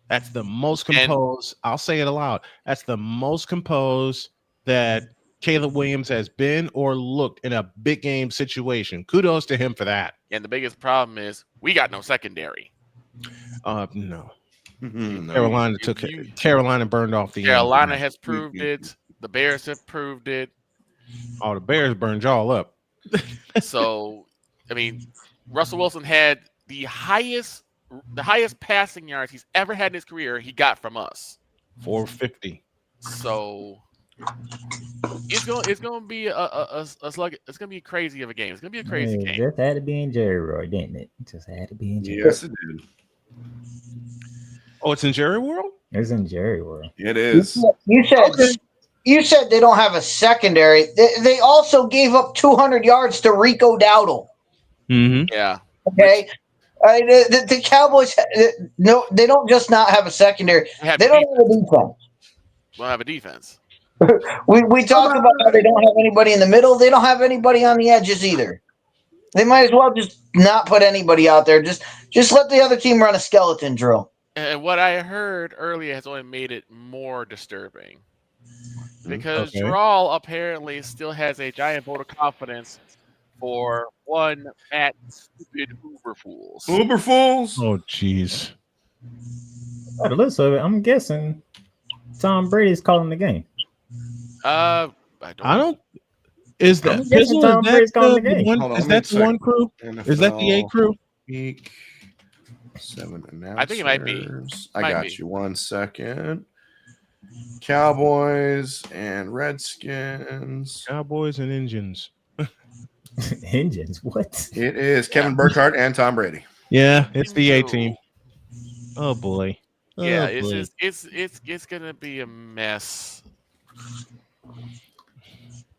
That's the most composed. I'll say it aloud. That's the most composed that Caleb Williams has been or looked in a big game situation. Kudos to him for that. And the biggest problem is we got no secondary. No. Carolina burned off the Carolina has proved it. The Bears have proved it. Oh, the Bears burned y'all up. So, I mean, Russell Wilson had the highest passing yards he's ever had in his career. He got from us 450. So it's going to be a slug. It's going to be crazy of a game. It's going to be a crazy game. Just had to be in Jerry Roy, didn't it? Just had to be in Jerry. Yes, it did. Oh, it's in Jerry World? It's in Jerry World. It is. You said they don't have a secondary. They also gave up 200 yards to Rico Dowdle. Mm-hmm. Yeah. Okay. The Cowboys, they don't just not have a secondary. They don't have a defense. Don't have a defense. We talked about how they don't have anybody in the middle. They don't have anybody on the edges either. They might as well just not put anybody out there. Just let the other team run a skeleton drill. And what I heard earlier has only made it more disturbing. Because Drawal apparently still has a giant vote of confidence for one Matt stupid Uber Fools. Uber Fools? Oh, jeez. By the looks of it, I'm guessing Tom Brady's calling the game. I don't. Is that Pizzle? Tom Brady's calling the game. Is that the one crew? Is that the A crew? Week 7 announcers. I think it might be. I got you. 1 second. Cowboys and Redskins. Cowboys and Indians. Indians? What? It is Kevin Burkhardt and Tom Brady. Yeah, it's the A team. Oh boy. Yeah, it's gonna be a mess.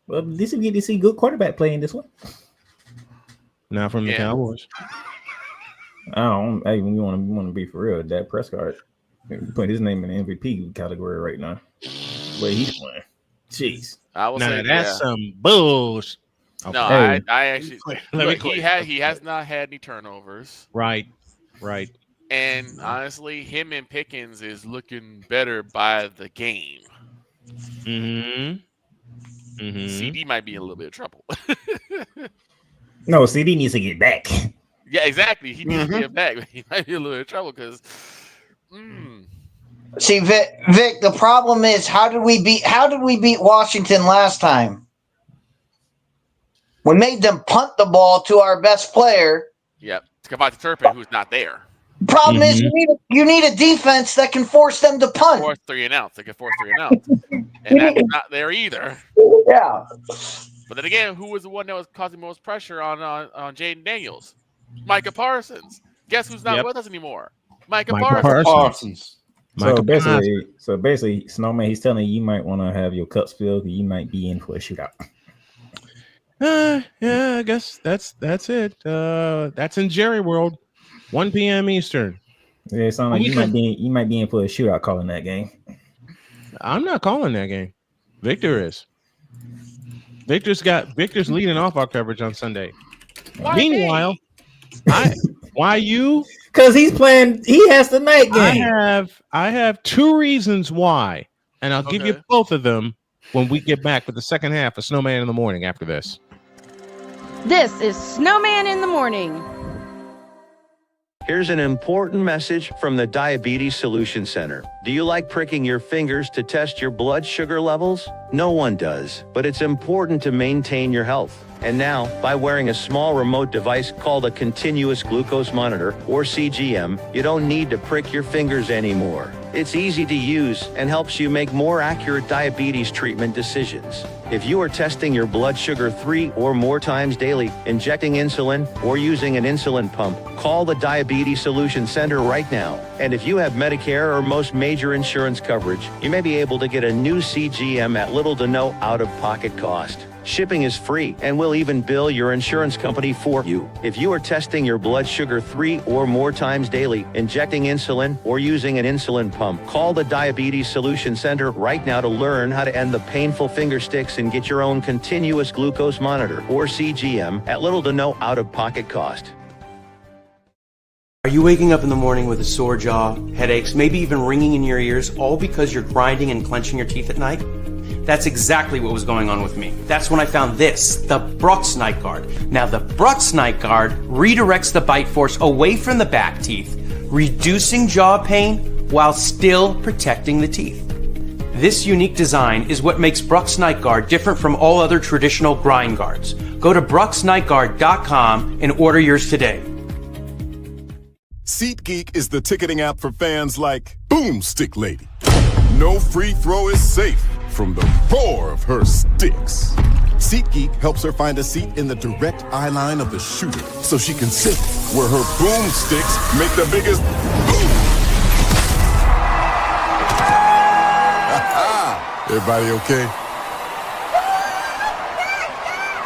Well, at least we get to see good quarterback play in this one. Not from the Cowboys. I don't. Hey, we want to be for real. Dak Prescott put his name in the MVP category right now. Where he's playing. Jeez. I will say that's some bullshit. Okay. No, I actually. He has not had any turnovers. Right. And honestly, him and Pickens is looking better by the game. Mm-hmm. CD might be in a little bit of trouble. No, CD needs to get back. Yeah, exactly. He needs to get back. He might be a little bit of trouble because. See, Vic, the problem is how did we beat Washington last time? We made them punt the ball to our best player. Yep, Kavati Turpin, who's not there. Problem is, you need a defense that can force them to punt. Force 3 and outs. They can force 3 and outs, and that's not there either. Yeah. But then again, who was the one that was causing most pressure on Jaden Daniels? Micah Parsons. Guess who's not with us anymore? Micah Parsons. So basically, Snowman, he's telling you might want to have your cups filled. You might be in for a shootout. Yeah, I guess that's it. That's in Jerry World, 1 p.m. Eastern. Yeah, it sounds like you might be in for a shootout calling that game. I'm not calling that game. Victor is. Victor's leading off our coverage on Sunday. Meanwhile, why you? Because he's playing. He has the night game. I have 2 reasons why, and I'll give you both of them when we get back with the second half of Snowman in the Morning after this. This is Snowman in the Morning. Here's an important message from the Diabetes Solution Center. Do you like pricking your fingers to test your blood sugar levels? No one does, but it's important to maintain your health. And now, by wearing a small remote device called a continuous glucose monitor, or CGM, you don't need to prick your fingers anymore. It's easy to use and helps you make more accurate diabetes treatment decisions. If you are testing your blood sugar 3 or more times daily, injecting insulin, or using an insulin pump, call the Diabetes Solution Center right now. And if you have Medicare or most major insurance coverage, you may be able to get a new CGM at little to no out-of-pocket cost. Shipping is free, and we'll even bill your insurance company for you. If you are testing your blood sugar 3 or more times daily, injecting insulin, or using an insulin pump, call the Diabetes Solution Center right now to learn how to end the painful finger sticks and get your own continuous glucose monitor, or CGM, at little to no out-of-pocket cost. Are you waking up in the morning with a sore jaw, headaches, maybe even ringing in your ears, all because you're grinding and clenching your teeth at night? That's exactly what was going on with me. That's when I found this, the Brooks Night Guard. Now, the Brooks Night Guard redirects the bite force away from the back teeth, reducing jaw pain while still protecting the teeth. This unique design is what makes Brooks Night Guard different from all other traditional grind guards. Go to brooksnightguard.com and order yours today. SeatGeek is the ticketing app for fans like Boomstick Lady. No free throw is safe from the roar of her sticks. SeatGeek helps her find a seat in the direct eye line of the shooter so she can sit where her boomsticks make the biggest boom. Everybody okay?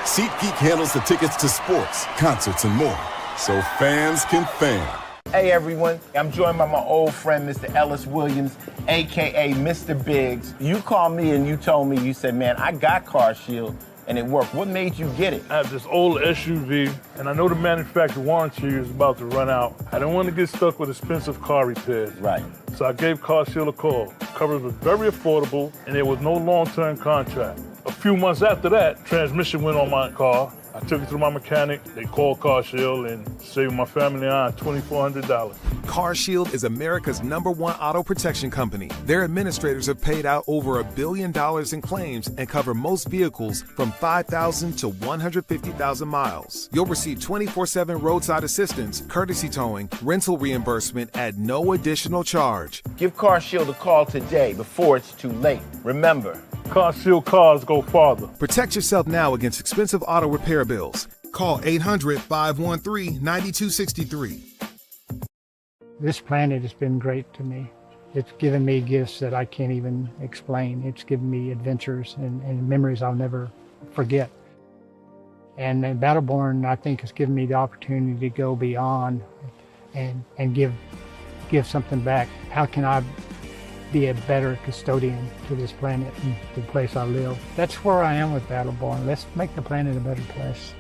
SeatGeek handles the tickets to sports, concerts, and more, so fans can fan. Hey everyone, I'm joined by my old friend, Mr. Ellis Williams, AKA Mr. Biggs. You called me and you told me, you said, man, I got CarShield and it worked. What made you get it? I have this old SUV and I know the manufacturer warranty is about to run out. I didn't want to get stuck with expensive car repairs. Right. So I gave CarShield a call. Coverage was very affordable and there was no long-term contract. A few months after that, transmission went on my car. I took it to my mechanic, they called CarShield and saved my family on $2,400. CarShield is America's #1 auto protection company. Their administrators have paid out over $1 billion in claims and cover most vehicles from 5,000 to 150,000 miles. You'll receive 24/7 roadside assistance, courtesy towing, rental reimbursement at no additional charge. Give CarShield a call today before it's too late. Remember, CarShield cars go farther. Protect yourself now against expensive auto repair bills. Call 800-513-9263. This planet has been great to me. It's given me gifts that I can't even explain. It's given me adventures and memories I'll never forget. And Battleborn, I think, has given me the opportunity to go beyond and give something back. How can I be a better custodian to this planet and the place I live? That's where I am with Battleborn. Let's make the planet a better place.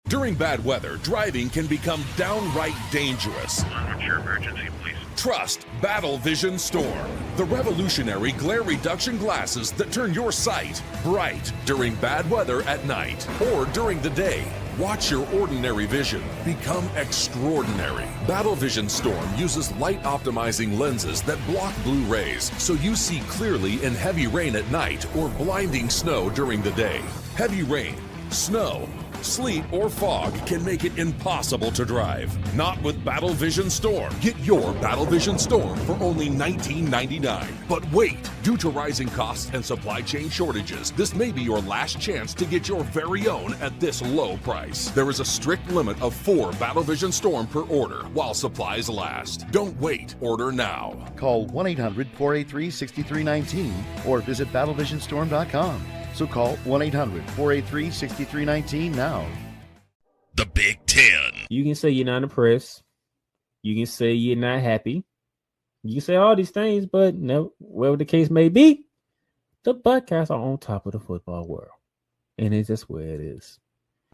During bad weather, driving can become downright dangerous. What's your emergency, please? Trust Battle Vision Storm, the revolutionary glare reduction glasses that turn your sight bright during bad weather at night or during the day. Watch your ordinary vision become extraordinary. Battle Vision Storm uses light-optimizing lenses that block blue rays, so you see clearly in heavy rain at night or blinding snow during the day. Heavy rain, snow, sleet, or fog can make it impossible to drive. Not with Battle Vision Storm. Get your Battle Vision Storm for only $19.99. But wait, due to rising costs and supply chain shortages, this may be your last chance to get your very own at this low price. There is a strict limit of 4 Battle Vision Storm per order while supplies last. Don't wait, order now. Call 1-800-483-6319 or visit battlevisionstorm.com. So call 1-800-483-6319 now. The Big Ten. You can say you're not impressed. You can say you're not happy. You can say all these things, but no, whatever the case may be, the Buckeyes are on top of the football world. And it's just where it is.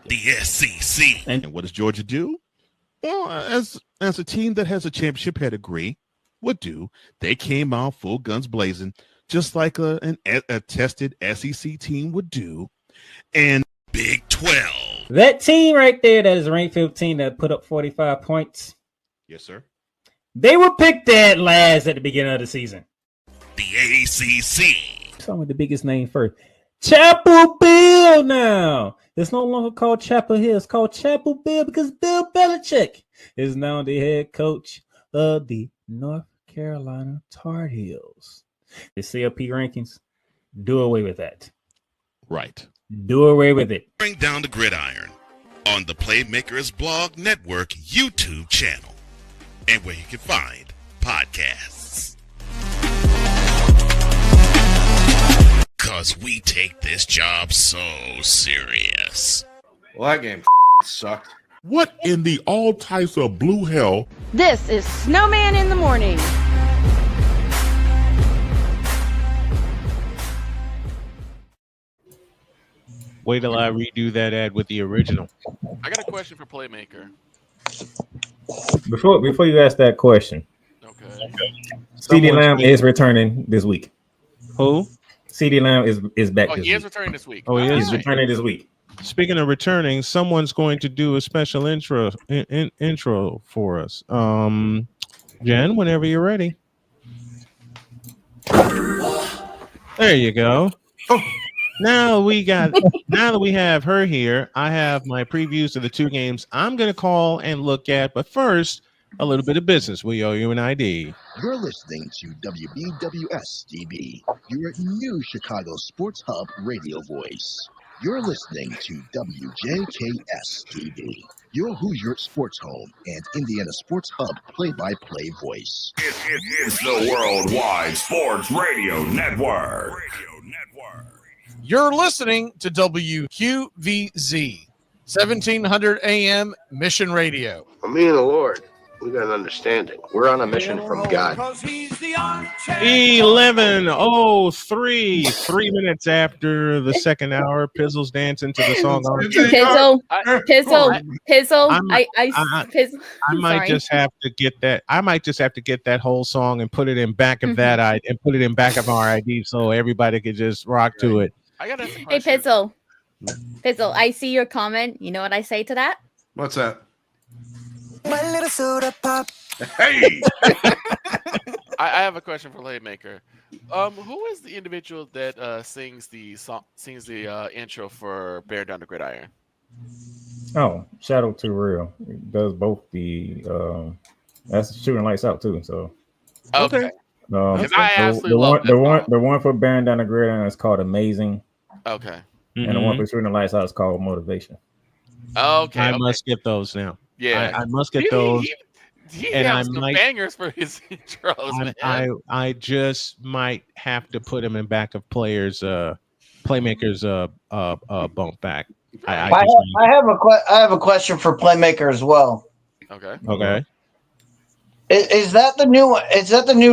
The SEC. And what does Georgia do? Well, as a team that has a championship pedigree would do, they came out full guns blazing, just like a tested SEC team would do. And Big 12. That team right there that is ranked 15 that put up 45 points. Yes, sir. They were picked dead last at the beginning of the season. The ACC. Some of the biggest name first. Chapel Bill now. It's no longer called Chapel Hill. It's called Chapel Bill because Bill Belichick is now the head coach of the North Carolina Tar Heels. The CLP rankings, do away with that. Right. Do away with it. Bring down the gridiron on the Playmakers Blog Network YouTube channel and where you can find podcasts. Because we take this job so serious. Well, that game sucked. What in the all types of blue hell? This is Snowman in the Morning. Wait till I redo that ad with the original. I got a question for Playmaker. Before you ask that question, okay. CeeDee Lamb is returning this week. Who? CeeDee Lamb is back. Oh, this he is week. returning this week. Oh, he is. He's returning this week. Speaking of returning, someone's going to do a special intro for us. Jen, whenever you're ready. There you go. Now that we have her here, I have my previews of the 2 games I'm going to call and look at. But first, a little bit of business. We owe you an ID. You're listening to WBWS-DB, your new Chicago Sports Hub radio voice. You're listening to WJKS-DB, your Hoosier Sports Home and Indiana Sports Hub play-by-play voice. It's the Worldwide Sports Radio Network. You're listening to WQVZ, 1700 AM Mission Radio. Me and the Lord, we got an understanding. We're on a mission from God. 11:03, 3 minutes after the second hour. Pizzle's dancing to the song. Pizzle. I might just have to get that. I might just have to get that whole song and put it in back of that ID and put it in back of our ID so everybody could just rock to it. Hey, Pizzle, I see your comment. You know what I say to that? What's that? My little soda pop. Hey! I have a question for Playmaker. Who is the individual that sings the intro for Bear Down the Gridiron? Oh, Shadow Too Real. It does both the that's Shooting Lights Out too. So okay. I absolutely love the one for Bearing Down the Gridiron is called Amazing. Okay. And the one for Shooting Lights Out is called Motivation. Okay. I must get those now. Yeah, I must get those. He and has some bangers for his intros, man. I just might have to put him in back of Playmakers bump back. I have a question for Playmaker as well. Okay. Okay. Is that the new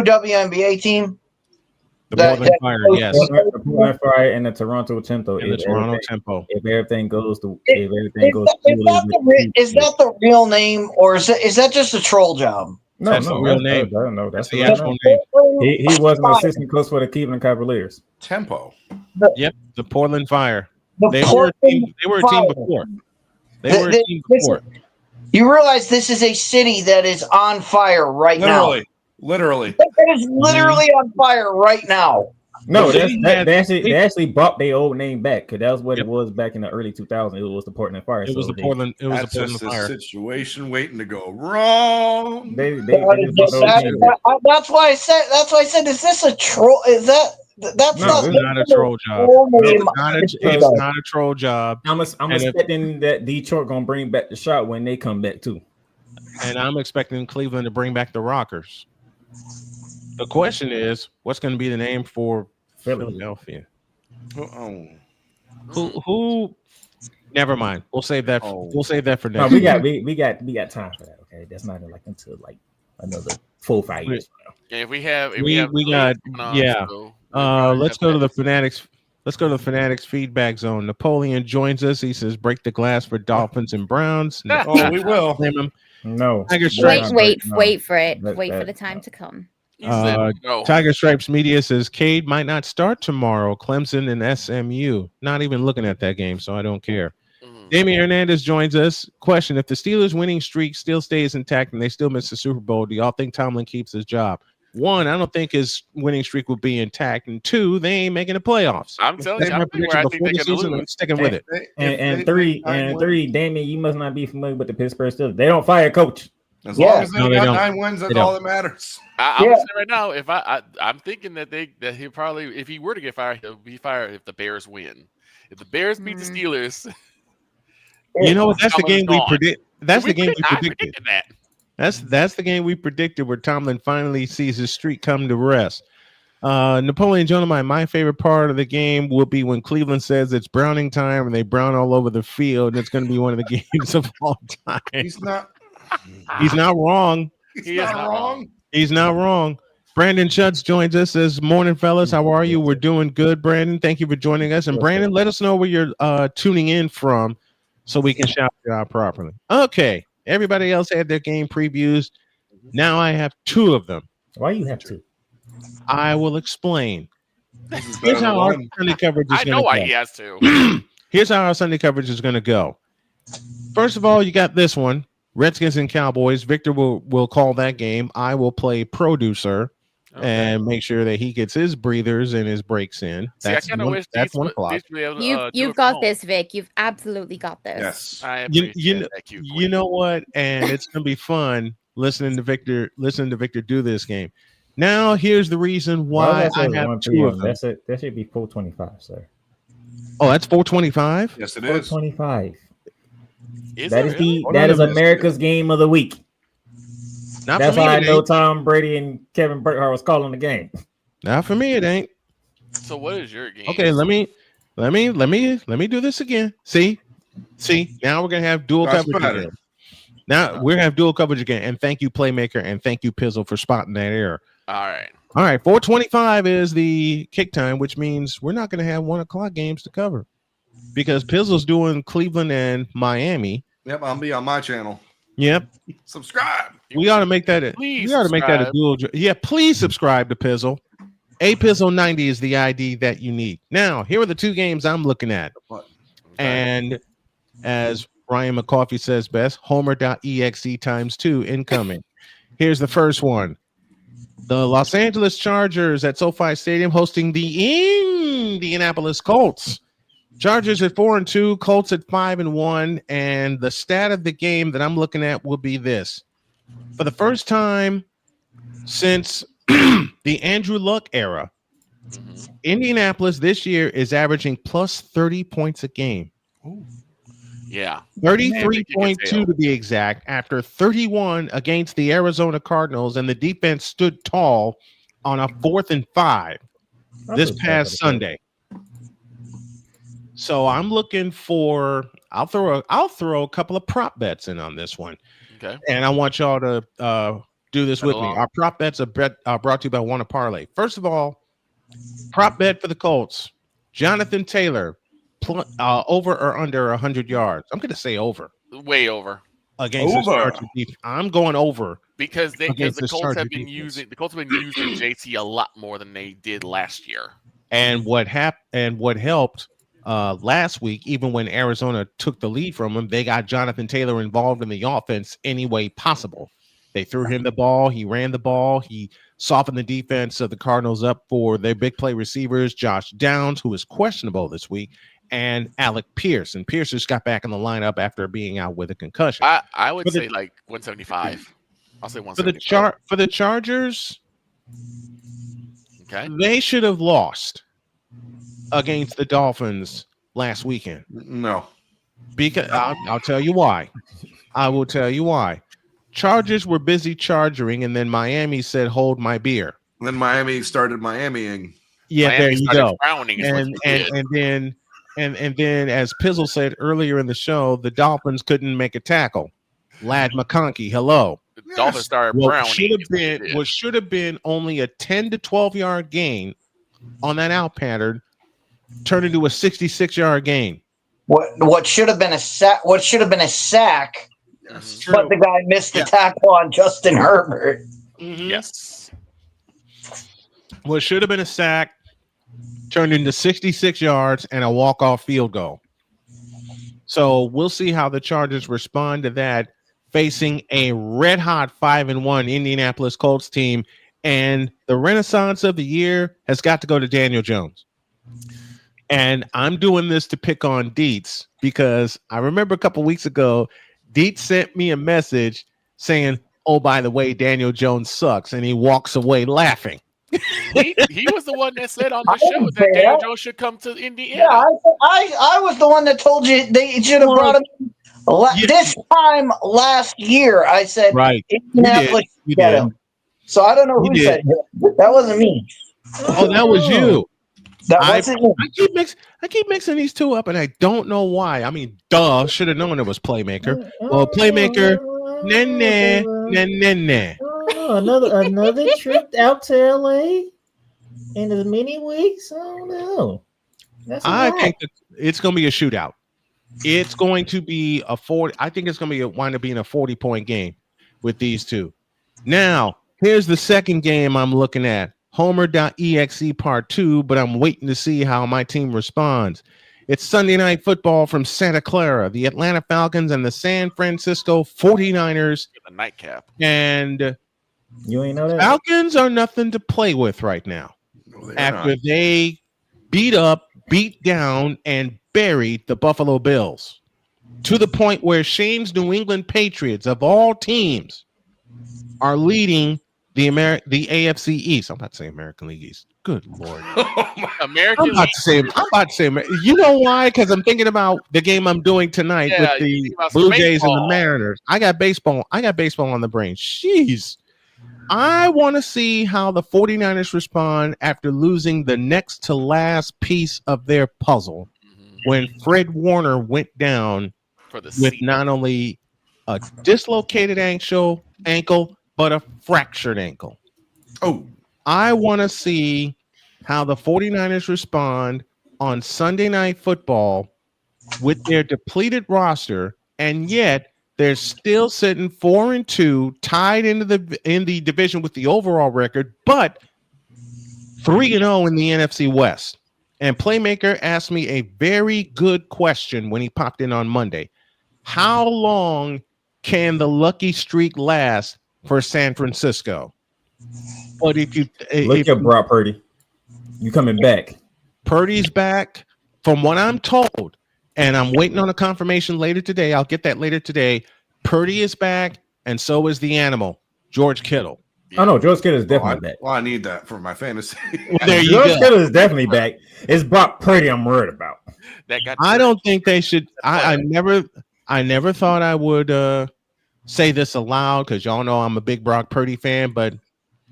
WNBA team? The Portland Fire, yes. The Portland Fire and the Toronto Tempo. And the Toronto Tempo. If everything goes to Is that the real name, or is that just a troll job? No, that's the real name. No, that's the actual name. He was an assistant coach for the Cleveland Cavaliers. Tempo. Yep, the Portland Fire. They were a team before. They were a team before. You realize this is a city that is on fire right now. Literally. It is literally on fire right now. No, The that's city that, had- they actually brought their old name back because that was what it was back in the early 2000s. It was the Portland Fire. It was so the Portland. It was That's the Portland just a Fire. situation waiting to go wrong. They just brought the old team back. That's why I said. That's why I said. Is this a troll? Is that? That's No, It's not a troll job. It's not a troll job. I'm And if- expecting that Detroit gonna bring back the shot when they come back too. and I'm expecting Cleveland to bring back the Rockers. The question is, what's going to be the name for Philadelphia? Who? Never mind. We'll save that. We'll save that for No, next. we week. got time for that. Okay, that's not like until like another 4 or 5 years. Yeah, if we have, We got yeah. Let's go to the Fanatics. Let's go to the Fanatics feedback zone. Napoleon joins us. He says, "Break the glass for Dolphins and Browns." Oh, we will. Blame him. No. Tiger Stripes. Wait for it. Wait for the time to come. Tiger Stripes Media says Cade might not start tomorrow. Clemson and SMU. Not even looking at that game, so I don't care. Damian Hernandez joins us. Question: if the Steelers' winning streak still stays intact and they still miss the Super Bowl, do y'all think Tomlin keeps his job? One, I don't think his winning streak will be intact, and two, they ain't making the playoffs. I'm telling That's you, my I'm where prediction I before think the they're going season. to I'm lose. sticking with it. And three, Damien, you must not be familiar with the Pittsburgh Steelers. They don't fire a coach. As long as they No, they got don't. 9 wins, that's They all don't. that matters. I'm gonna say right now, if I'm thinking that he probably, if he were to get fired, he'll be fired if the Bears win. If the Bears beat the Steelers, You know what? That's the Tomlin's game we gone. predict. That's the game we I predicted. predicted that. That's the game we predicted where Tomlin finally sees his streak come to rest. Napoleon Gentleman, my favorite part of the game will be when Cleveland says it's Browning time and they brown all over the field. And it's going to be one of the games of all time. He's not wrong. He is not wrong. He's not wrong. Brandon Schutz joins us. Says, "Morning, fellas. How are you? We're doing good, Brandon. Thank you for joining us." And Brandon, let us know where you're tuning in from so we can shout you out properly. Okay. Everybody else had their game previews. Now I have 2 of them. Why you have 2? I will explain. Here's how our Sunday coverage is I going know to why go. he has to. Here's how our Sunday coverage is going to go. First of all, you got this one. Redskins and Cowboys. Victor will call that game. I will play producer and make sure that he gets his breathers and his breaks in. See, That's I kind of one, wish that's these one would- clock. these would be able to, do You've it got from this, Vic. You've absolutely got this. Yes. home. I appreciate that, cute You know what? And it's going to be fun listening to Victor do this game. Now, here's the reason why I have 2 of them. That should be 425, sir. Oh, that's 425? Yes, it is. 425. Is That it is really? that is America's game of the week. Not That's for me, why I it know ain't. Tom Brady and Kevin Burkhardt was calling the game. Not for me, it ain't. So what is your game? Okay, let me do this again. See, now we're gonna have dual That's coverage better. again. Now we're gonna have dual coverage again. And thank you, Playmaker, and thank you, Pizzle, for spotting that error. All right. All right, 425 is the kick time, which means we're not gonna have 1 o'clock games to cover because Pizzle's doing Cleveland and Miami. Yep, I'll be on my channel. Yep. Subscribe. We ought to make that Please we ought to make that a subscribe. dual. Yeah, please subscribe to Pizzle. A Pizzle 90 is the ID that you need. Now, here are the 2 games I'm looking at. And as Ryan McCoffey says best, Homer.exe times 2 incoming. Here's the first one. The Los Angeles Chargers at SoFi Stadium hosting the Indianapolis Colts. Chargers at 4-2, Colts at 5-1, and the stat of the game that I'm looking at will be this. For the first time since the Andrew Luck era, Indianapolis this year is averaging plus 30 points a game. Yeah. 33.2 to be exact, after 31 against the Arizona Cardinals, and the defense stood tall on a 4th and 5 this past Sunday. So I'm looking for. I'll throw a couple of prop bets in on this one. Okay. And I want y'all to do this with me. Our prop bets are brought to you by Wanna Parlay. First of all, prop bet for the Colts: Jonathan Taylor, over or under 100 yards. I'm going to say over. Way over. Against the Chargers defense. I'm going over Because the against Colts Charger have been defense. using JT a lot more than they did last year. And what helped last week, even when Arizona took the lead from them, they got Jonathan Taylor involved in the offense any way possible. They threw him the ball. He ran the ball. He softened the defense of the Cardinals up for their big play receivers, Josh Downs, who is questionable this week, and Alec Pierce. And Pierce just got back in the lineup after being out with a concussion. I would say like 175. I'll say 175. For the Chargers, okay, they should have lost against the Dolphins last weekend. No. Because I'll tell you why. I will tell you why. Chargers were busy charging, and then Miami said, "Hold my beer." And then Miami started Miamiing. Yeah, Miami there you go. Frowning And then, as Pizzle said earlier in the show, the Dolphins couldn't make a tackle. Lad McConkey, hello. The Dolphins started What frowning. should have been only a 10 to 12-yard gain on that out pattern turned into a 66-yard gain. What should have been a sack? What should have been a sack? But the guy missed the tackle on Justin Herbert. Yes. What should have been a sack turned into 66 yards and a walk-off field goal. So we'll see how the Chargers respond to that, facing a red-hot 5-1 Indianapolis Colts team. And the renaissance of the year has got to go to Daniel Jones. And I'm doing this to pick on Dietz because I remember a couple weeks ago, Dietz sent me a message saying, "Oh, by the way, Daniel Jones sucks," and he walks away laughing. He was the one that said on the show that Daniel Jones should come to Indiana. Yeah, I was the one that told you they should have brought him this time last year. I said, right, Indianapolis you get did. him. So I don't know who said that. That wasn't me. Oh, that was you. That wasn't me. I keep mixing these two up, and I don't know why. I mean, duh, should have known it was Playmaker. Well, Playmaker, nah. Oh, another trip out to LA in as many weeks. I don't know. I think that it's going to be a shootout. It's going to be a 40. I think it's going to wind up being a 40-point game with these two. Now, here's the second game I'm looking at. Homer.exe part 2, but I'm waiting to see how my team responds. It's Sunday Night Football from Santa Clara, the Atlanta Falcons and the San Francisco 49ers. The nightcap. And you ain't know that? Falcons are nothing to play with right now. After they beat down, and buried the Buffalo Bills to the point where Shane's New England Patriots, of all teams, are leading the AFC East. I'm about to say American League East. Good Lord. American I'm about to say, you know why? Because I'm thinking about the game I'm doing tonight with the Blue Jays and the Mariners. I got baseball on the brain. Jeez. I want to see how the 49ers respond after losing the next to last piece of their puzzle when Fred Warner went down with not only a dislocated ankle, but a fractured ankle. Oh, I want to see how the 49ers respond on Sunday Night Football with their depleted roster, and yet they're still sitting 4-2, tied in the division with the overall record, but 3-0 in the NFC West. And Playmaker asked me a very good question when he popped in on Monday. How long can the lucky streak last for San Francisco? But if you look at Brock Purdy, you coming back? Purdy's back, from what I'm told. And I'm waiting on a confirmation later today. I'll get that later today. Purdy is back, and so is the animal, George Kittle. Oh, no, George Kittle is definitely back. Well, I need that for my fantasy. Well, there you George go. Kittle is definitely back. It's Brock Purdy I'm worried about. I don't think they should. I never thought I would say this aloud because y'all know I'm a big Brock Purdy fan, but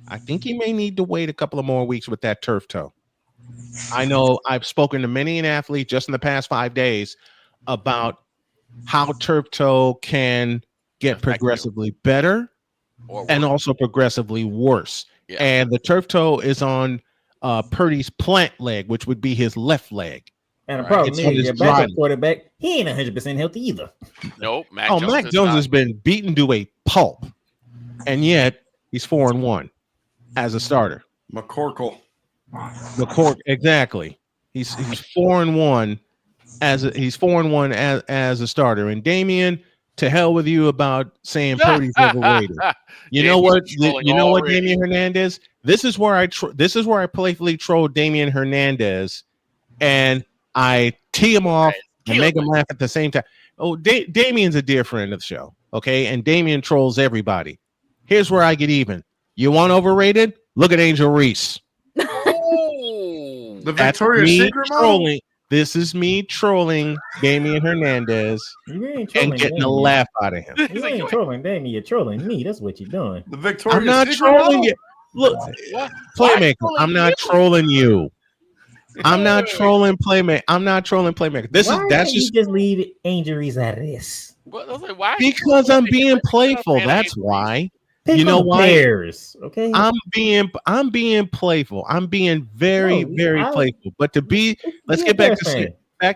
I think he may need to wait a couple of more weeks with that turf toe. I know I've spoken to many an athlete just in the past 5 days about how turf toe can get progressively better and also progressively worse. Yeah. And the turf toe is on Purdy's plant leg, which would be his left leg. And the problem is your backup quarterback, he ain't 100% healthy either. Nope. Mac Jones has been beaten to a pulp, and yet he's 4-1 as a starter. McCorkle, exactly. He's 4-1 as a starter. And Damian, to hell with you about saying Purdy's overrated. You know what? You know what, Damian Hernandez? This is where I playfully troll Damian Hernandez, and I tee him off and make him laugh at the same time. Oh, Damian's a dear friend of the show, okay? And Damian trolls everybody. Here's where I get even. You want overrated? Look at Angel Reese. The Victoria's Secret trolling. This is me trolling Damian Hernandez and getting a laugh out of him. You ain't trolling Damian, you're trolling me. That's what you're doing. The Victoria's I'm not Secret trolling model? you. Look, Playmaker, I'm not trolling you. I'm not trolling Playmaker. I'm not trolling Playmaker. That's just leave injuries out of this. Because I'm being playful. That's why. You know why? Okay. I'm being playful. I'm being very playful. But let's get back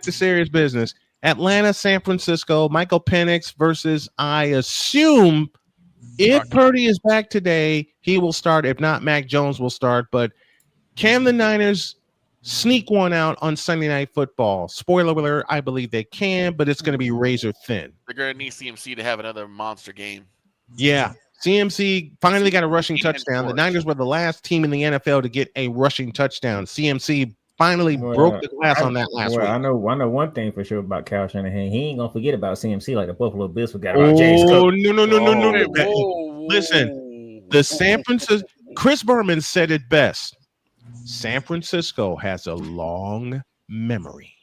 to serious business. Atlanta, San Francisco, Michael Penix versus, I assume, if Purdy is back today, he will start. If not, Mac Jones will start. But can the Niners sneak one out on Sunday Night Football? Spoiler alert, I believe they can, but it's going to be razor thin. They're going to need CMC to have another monster game. Yeah. CMC finally got a rushing touchdown. The Niners were the last team in the NFL to get a rushing touchdown. CMC finally broke the glass on that last week. I know one thing for sure about Kyle Shanahan. He ain't gonna forget about CMC like the Buffalo Bills forgot about James Cook. No. Listen, the San Francisco Chris Berman said it best. San Francisco has a long memory.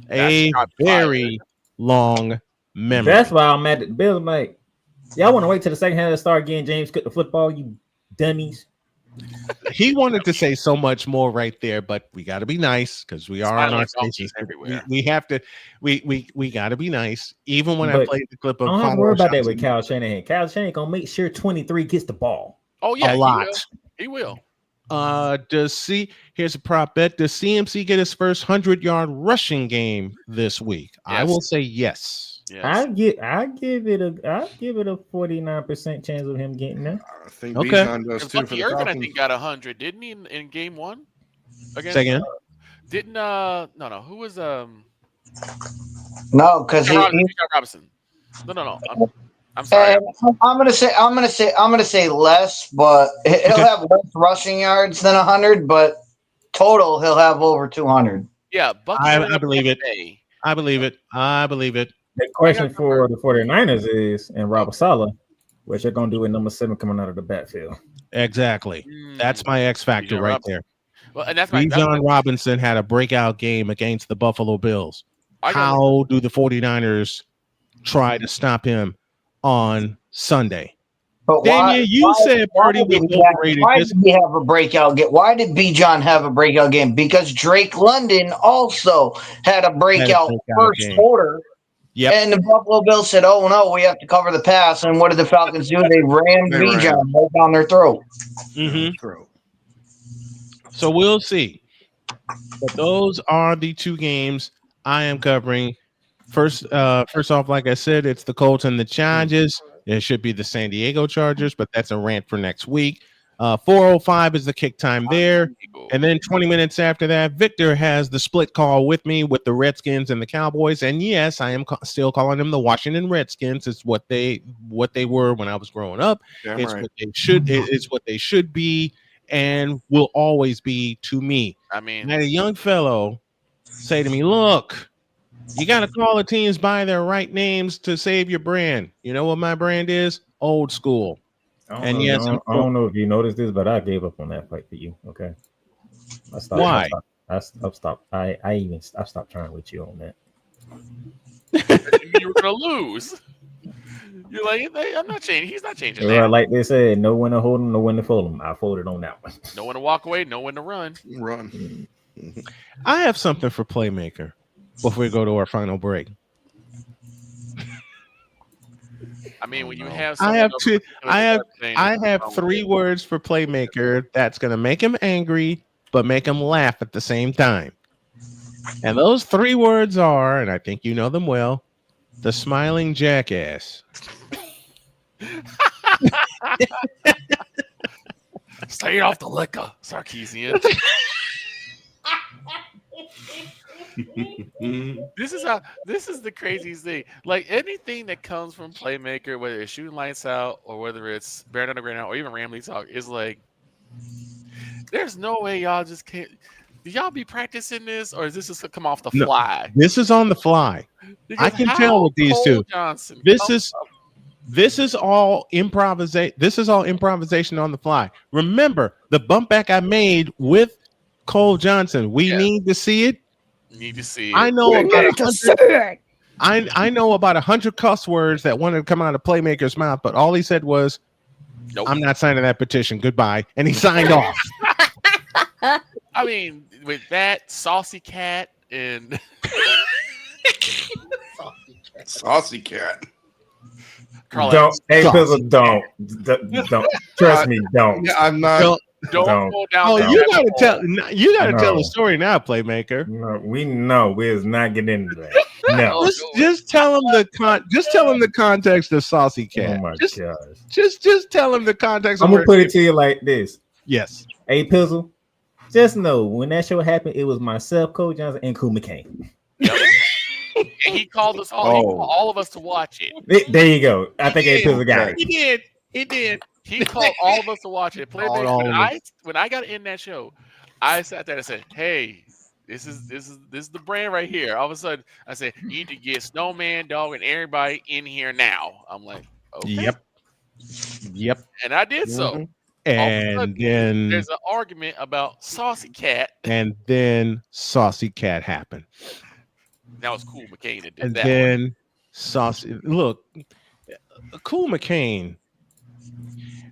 A very long memory. That's why I'm mad at the Bills, mate. Y'all want to wait till the second half to start getting James Cook the football, you dummies. He wanted to say so much more right there, but we got to be nice because we are on our stations everywhere. We have to. We got to be nice, even when I played the clip of. I don't have to worry about that with Kyle Shanahan. Kyle Shanahan gonna make sure 23 gets the ball. Oh yeah, a lot. He will. Here's a prop bet. Does CMC get his first 100-yard rushing game this week? Yes. I will say yes. Yes. I give it a 49% chance of him getting there. I think Bijan does too. Lucky Irvin, I think, got 100, didn't he, in game one? Second. Didn't no, who was No, because Robinson. No. I'm sorry. I'm gonna say less, but he'll have less rushing yards than 100, but total he'll have over 200. Yeah, I believe it. I believe it. The question for the 49ers is, and Robert Saleh, what you're going to do with number 7 coming out of the backfield. Exactly. That's my X factor right there. Well, and that's Bijan Robinson had a breakout game against the Buffalo Bills. How do the 49ers try to stop him on Sunday? But Damian, you said Purdy was overrated. Why did he have a breakout game? Why did Bijan have a breakout game? Because Drake London also had a breakout first quarter. Yep. And the Buffalo Bills said, "Oh no, we have to cover the pass." And what did the Falcons do? They rammed Bijan right down their throat. So we'll see. But those are the two games I am covering. First off, like I said, it's the Colts and the Chargers. It should be the San Diego Chargers, but that's a rant for next week. 4:05 is the kick time there. And then 20 minutes after that, Victor has the split call with me with the Redskins and the Cowboys. And yes, I am still calling them the Washington Redskins. It's what they were when I was growing up. It's right. It's what they should be and will always be to me. I mean, I had a young fellow say to me, "Look, you got to call the teams by their right names to save your brand." You know what my brand is? Old school. I don't know if you noticed this, but I gave up on that fight for you. Okay. Why? I stopped trying with you on that. You were gonna lose. You're like, I'm not changing. He's not changing. Right, like they said, know when to hold him, know when to fold him. I folded on that one. Know when to walk away, know when to run. I have something for Playmaker before we go to our final break. I mean, when you have, I have 3 words for Playmaker that's gonna make him angry, but make him laugh at the same time. And those 3 words are, and I think you know them well, the smiling jackass. Stay off the liquor, Sarkeesian. This is the craziest thing. Like anything that comes from Playmaker, whether it's Shooting Lights Out or whether it's Bear Underground or even Ramley Talk, is like, there's no way y'all just can't. Do y'all be practicing this, or is this just come off the No, fly? this is on the fly. Because I can how tell with these Cole two. Johnson This is all improvisation. This is all improvisation on the fly. Remember the bump back I made with Cole Johnson. We need to see it. Need to see it. I know about 100. I know about 100 cuss words that wanted to come out of Playmaker's mouth, but all he said was, Nope. "I'm not signing that petition. Goodbye," and he signed off. I mean, with that Saucy Cat and Saucy Cat. Carl Don't, Evans. hey, Pizzle, don't. Trust me, don't. Yeah, I'm not. Don't go down. Oh, that you rabbit gotta hole. tell. You gotta tell No. the story now, Playmaker. No, we know we're not getting into that. No. Just tell him Just tell him the context of Saucy Cat. Oh my just, gosh. just tell him the context. I'm of gonna where put it to you like this. Yes. Hey, Pizzle, just know when that show happened, it was myself, Cole Johnson, and Cool McCain. And he called us all. He called all of us to watch it. There you go. I think Hey Pizzle got it. He did. He did. He called all of us to watch it. Playmaker. all of When I got in that show, I sat there and said, "Hey, this is the brand right here." All of a sudden, I said, "You need to get Snowman, Dog, and everybody in here now." I'm like, "Okay." Yep. And I did so. Mhm. And then There's an argument about Saucy Cat. Saucy Cat happened. That was Cool McCain that did And that. then Saucy. Look, Cool McCain.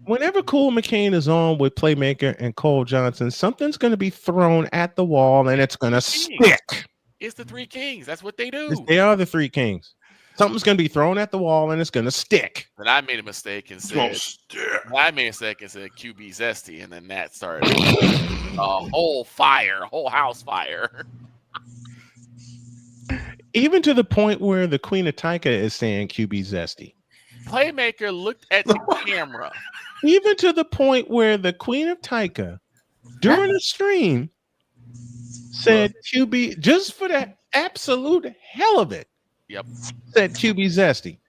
Whenever Cool McCain is on with Playmaker and Cole Johnson, something's going to be thrown at the wall and it's going to stick. It's the Three Kings. That's what they do. They are the Three Kings. Something's going to be thrown at the wall and it's going to stick. And I made a mistake and said, QB Zesty, and then that started a whole house fire. Even to the point where the Queen of Taika is saying QB Zesty. Playmaker looked at the camera. Even to the point where the Queen of Taika, during the stream, said QB, just for the absolute hell of it. Yep. Said QB Zesty.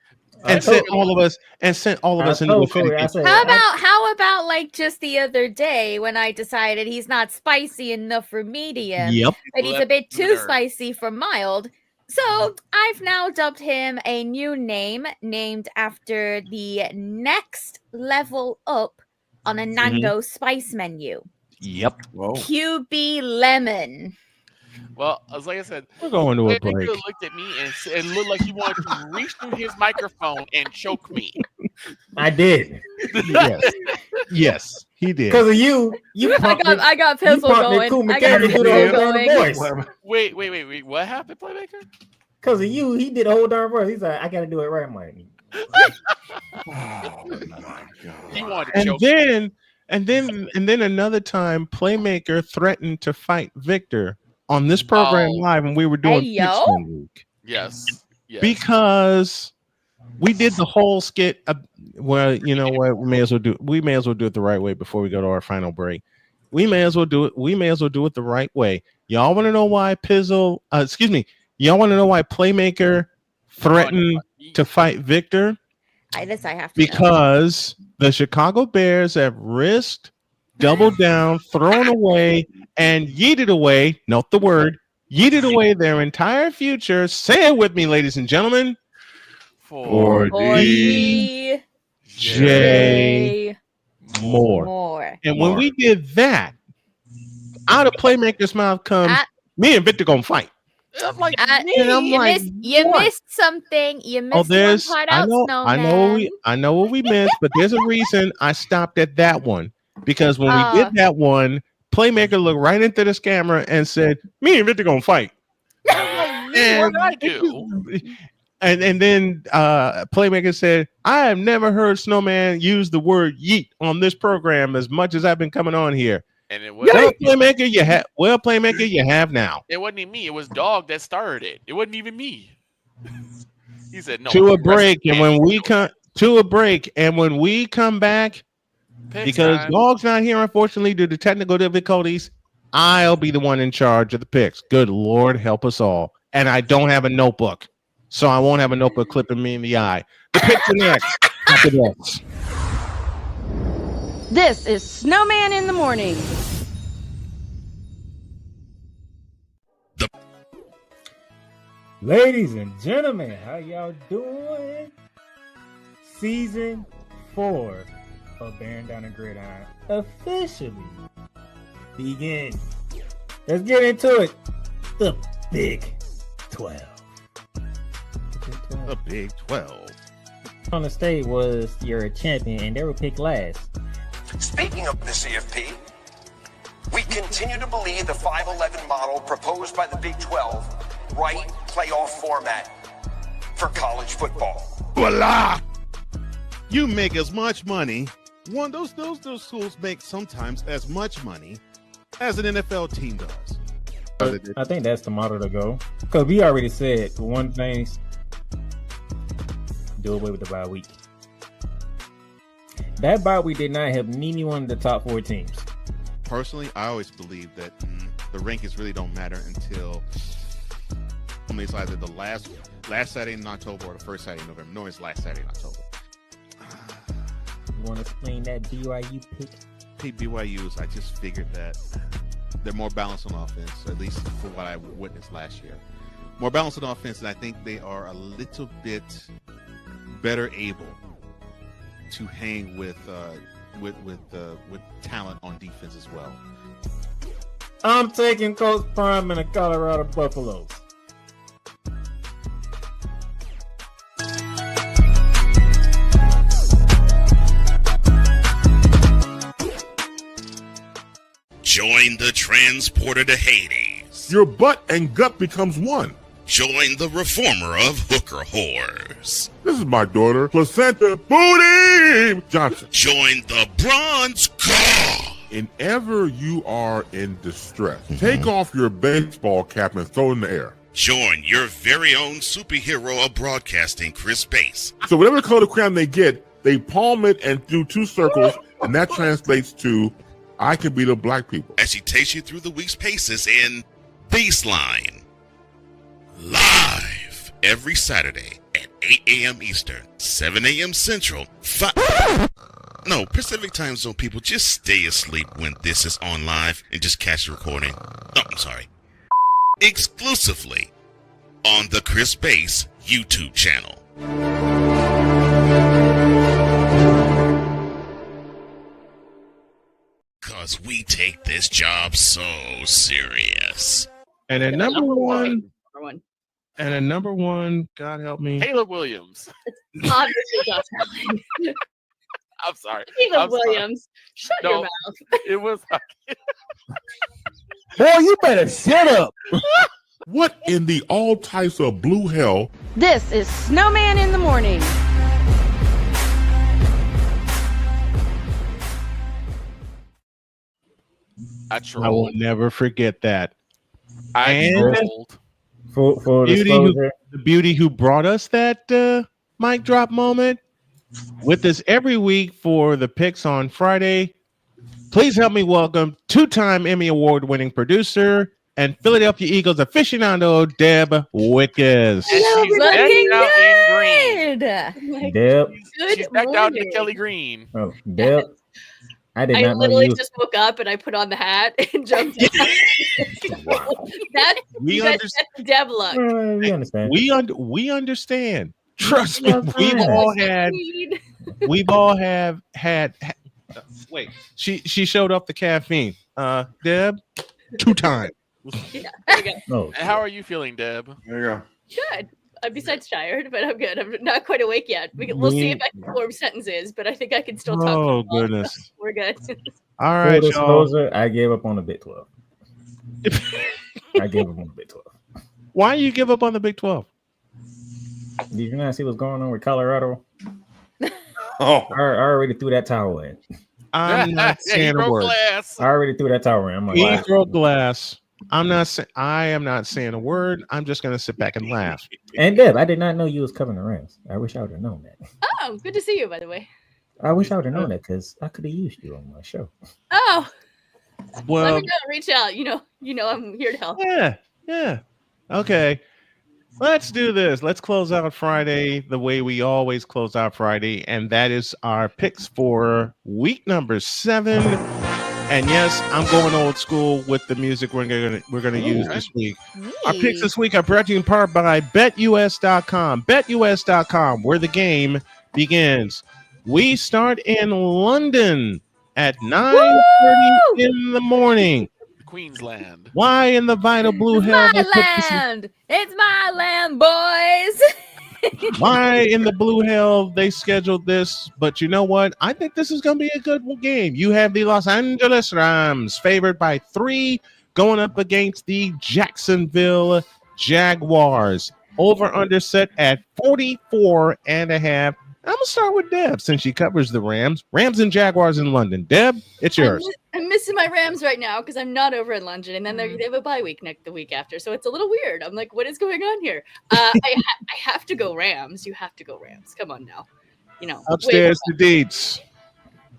And sent all of us into the Corey, I said, How about like just the other day when I decided he's not spicy enough for medium, Yep. but he's a bit too spicy for mild. So I've now dubbed him a new name named after the next level up on a Nango spice menu. Yep. QB Lemon. Well, as like I said, We're going to a Playmaker break. looked at me and looked like he wanted to reach through his microphone and choke me. I did. Yes, he did. Because of you. I got Pizzle going. Cool I got McCain to do the Pizzle whole darn going. voice. Wait. What happened, Playmaker? Because of you, he did a whole darn voice. He's like, I got to do it right, Mike. He wanted to And choke then another time, Playmaker threatened to fight Victor on this program live, and we were doing Hey, picks yo. one week Yes. because we did the whole skit. Well, you know what? We may as well do it the right way before we go to our final break. We may as well do it. We may as well do it the right way. Y'all want to know why Pizzle? Y'all want to know why Playmaker threatened to fight Victor? I have to know. Because the Chicago Bears have risked, doubled down, thrown away, and yeeted away. Note the word yeeted away their entire future. Say it with me, ladies and gentlemen. For DJ Moore. And when we did that, out of Playmaker's mouth comes, me and Victor gonna fight. I'm like, you missed something. You missed one part out, Snowman. I know what we missed, but there's a reason I stopped at that one. Because when we did that one, Playmaker looked right into this camera and said, me and Victor gonna fight. And I do. And then Playmaker said, I have never heard Snowman use the word yeet on this program as much as I've been coming on here. And it was Playmaker, you have now. It wasn't even me. It was Dog that started it. It wasn't even me. He said no. To a break, and when we come back, Pick because time. Dog's not here, unfortunately, due to technical difficulties, I'll be the one in charge of the picks. Good Lord, help us all. And I don't have a notebook, so I won't have a notebook clipping me in the eye. The picks are next. After this. This is Snowman in the Morning. Ladies and gentlemen, how y'all doing? Season 4 of Bearing Down the Gridiron officially begins. Let's get into it. The Big 12. The Big 12. On the state was your champion, and they were picked last. Speaking of the CFP, we continue to believe the 5-11 model proposed by the Big 12 right playoff format for college football. Voila! You make as much money. Those schools make sometimes as much money as an NFL team does. I think that's the model to go. Because we already said, for one thing, do away with the bye week. That bye week did not help anyone in the top 4 teams. Personally, I always believe that the rankings really don't matter until it's either the last Saturday in October or the first Saturday in November. No, it's last Saturday in October. You want to explain that BYU pick? BYU's, I just figured that they're more balanced on offense, at least for what I witnessed last year. More balanced on offense, and I think they are a little bit better able to hang with talent on defense as well. I'm taking Coach Prime and the Colorado Buffaloes. Join the transporter to Hades. Your butt and gut becomes one. Join the reformer of hooker whores. This is my daughter, Placenta Booty Johnson. Join the bronze car. Whenever you are in distress, take off your baseball cap and throw it in the air. Join your very own superhero of broadcasting, Chris Bass. So whatever color crayon they get, they palm it and do 2 circles, and that translates to I can be the black people. As he takes you through the week's paces in Baseline. Live every Saturday at 8 a.m. Eastern, 7 a.m. Central, Pacific Time Zone people, just stay asleep when this is on live and just catch the recording. Exclusively on the Chris Bass YouTube channel. Because we take this job so serious. And at number one, God help me, Caleb Williams. Obviously, Josh Allen. I'm sorry. Caleb Williams. Shut your mouth. It was. Boy, you better shut up. What in the all types of blue hell? This is Snowman in the Morning. I will never forget that. For the beauty who brought us that mic drop moment with us every week for the picks on Friday. Please help me welcome 2-time Emmy Award-winning producer and Philadelphia Eagles aficionado, Deb Wickes. Looking good. Deb. She's back down to Kelly Green. Oh, Deb. I did I not know literally you. just woke up and I put on the hat and jumped in. We you guys set the Deb look. We understand. We understand. Trust me, we've all had. Wait, she showed up the caffeine. Deb, 2 times. Yeah, there you go. And how are you feeling, Deb? There you go. Good. I'm besides tired, but I'm good. I'm not quite awake yet. We'll see if I can form sentences, but I think I can still talk. Oh, goodness. We're good. All right, Full y'all. disclosure, I gave up on the Big 12. I gave up on the Big 12. Why you give up on the Big 12? Did you not see what's going on with Colorado? Oh, I already threw that towel in. I'm not saying a word. I already threw that towel in. I'm like, He broke glass. I am not saying a word. I'm just gonna sit back and laugh. And Deb, I did not know you was covering the Rams. I wish I would have known that. Oh, good to see you, by the way. I wish I would have known that because I could have used you on my show. Oh, Well, Let me know. Reach out. You know, I'm here to help. yeah. Okay. Let's do this. Let's close out Friday the way we always close out Friday, and that is our picks for week number 7. And yes, I'm going old school with the music we're gonna use this week. Our picks this week are brought to you in part by BetUS.com. BetUS.com, where the game begins. We start in London at 9:30 in the morning. Queensland. Why in the vital blue hell? My land. It's my land, boys. Why in the blue hell they scheduled this? But you know what? I think this is going to be a good game. You have the Los Angeles Rams favored by 3 going up against the Jacksonville Jaguars. Over under set at 44.5. I'm going to start with Deb since she covers the Rams. Rams and Jaguars in London. Deb, it's yours. I'm missing my Rams right now because I'm not over in London, and then they have a bye week the week after, so it's a little weird. I'm like, what is going on here? I have to go Rams. You have to go Rams. Come on now. You know. Upstairs to Deets.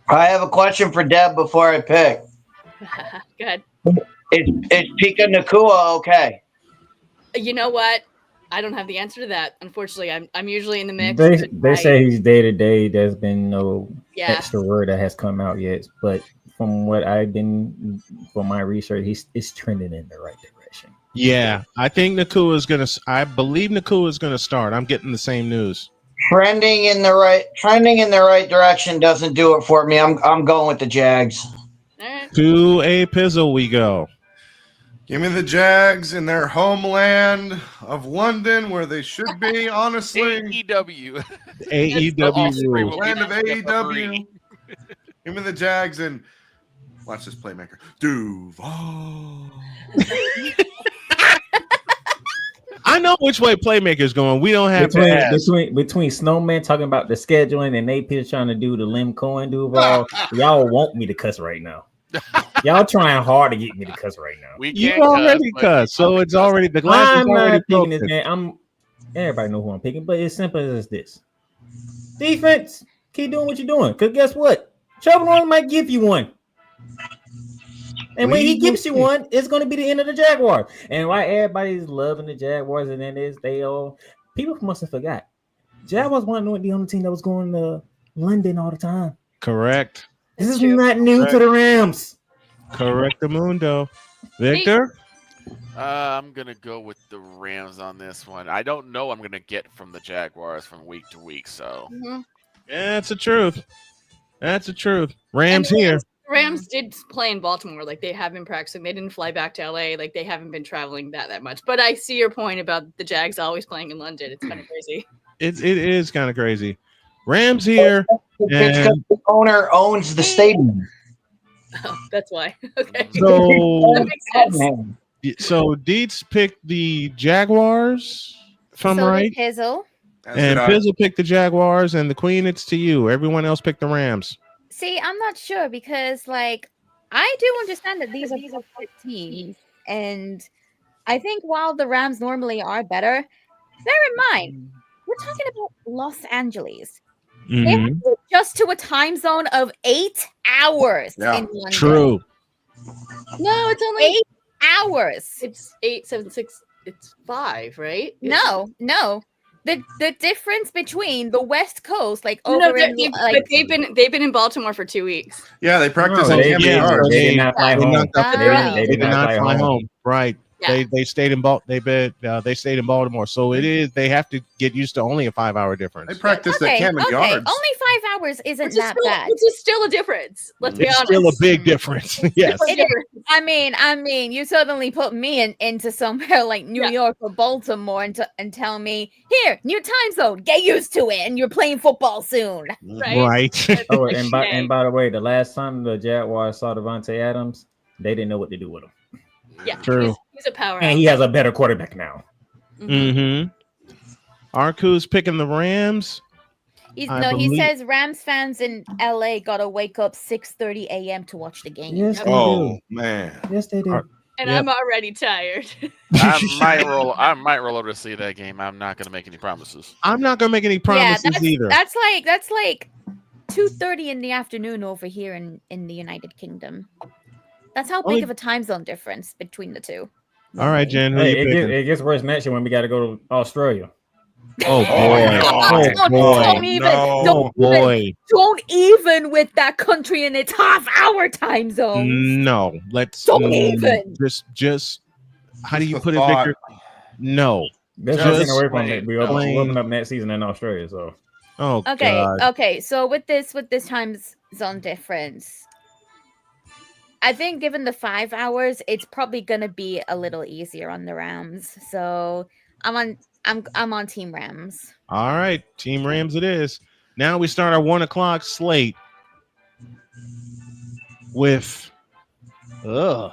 I have a question for Deb before I pick. Go ahead. Is Pika Nakua okay? You know what? I don't have the answer to that. Unfortunately, I'm usually in the mix. They say he's day to day. There's been no Yeah. extra word that has come out yet, but from what I've been from my research, it's trending in the right direction. Yeah, I think Nakua is going to. I believe Nakua is going to start. I'm getting the same news. Trending in the right direction doesn't do it for me. I'm going with the Jags. To a pizzle we go. Give me the Jags in their homeland of London, where they should be, honestly. AEW. AEW rules. Land of AEW. Give me the Jags and watch this playmaker. Duval. I know which way Playmaker's going. We don't have between Snowman talking about the scheduling and Nate Pierce trying to do the Lim Cohen Duval. Y'all want me to cuss right now. Y'all trying hard to get me to cuss right now. You already cuss, so it's already the glass is I'm already not picking broken. this man. Everybody know who I'm picking, but it's simple as this. Defense, keep doing what you're doing. Because guess what? Trevor Lawrence might give you one. And when he gives you one, it's going to be the end of the Jaguars. And why everybody's loving the Jaguars and then people must have forgot. Jaguars weren't the only team that was going to London all the time. Correct. This is not new to the Rams. Correct, Mundo. Victor? I'm going to go with the Rams on this one. I don't know I'm going to get from the Jaguars from week to week, so. Mm-hmm. Yeah, that's the truth. That's the truth. Rams here. Rams did play in Baltimore. Like, they have been practicing. They didn't fly back to LA. Like, they haven't been traveling that much. But I see your point about the Jags always playing in London. It's kind of crazy. It is kind of crazy. Rams here. It's because the owner owns the stadium. Oh, that's why. Okay. So, that makes sense. So Deets picked the Jaguars, if I'm So did right. Pizzle. And Pizzle picked the Jaguars, and the Queen, it's to you. Everyone else picked the Rams. See, I'm not sure because, like, I do understand that these are good teams, and I think while the Rams normally are better, bear in mind we're talking about Los Angeles. They have to go just to a time zone of 8 hours in London. True. No, it's only 8 hours. It's 8, 7, 6. It's 5, right? No. The difference between the West Coast, like No, over in, but they've been in Baltimore for 2 weeks. Yeah, they practice on they campus. did not fly home. They did not fly home. Right. Yeah. They stayed in they stayed in Baltimore. So they have to get used to only a 5-hour difference. They practiced at Camden Yards. Only 5 hours isn't Which is that still, bad. Which is still a difference. Let's be It's honest. still a big difference. Yes. It is. I mean, you suddenly put me into somewhere like New York or Baltimore and tell me, here, new time zone, get used to it, and you're playing football soon. Right. Oh, and by the way, the last time the Jaguars saw Devontae Adams, they didn't know what to do with him. Yeah, True. He's a powerhouse. And he has a better quarterback now. Mm-hmm. Arku's picking the Rams. He says Rams fans in LA gotta wake up 6:30 a.m. to watch the game. Yes, they Oh man. Yes, they do. And I'm already tired. I might roll over to see that game. I'm not going to make any promises. I'm not gonna make any promises either. That's like 2:30 in the afternoon over here in the United Kingdom. That's how big of a time zone difference between the two. All right, Jen, who you picking? It gets worse next year when we got to go to Australia. Oh boy! Don't even with that country in its half-hour time zone. No, let's Don't even. Just how do you the put thought. it, Victor? No, That's just away from it. We open up next season in Australia, so. Oh, Okay, God. okay. So with this time zone difference, I think given the 5 hours, it's probably gonna be a little easier on the Rams. So I'm on Team Rams. All right, Team Rams it is. Now we start our 1 o'clock slate with Oh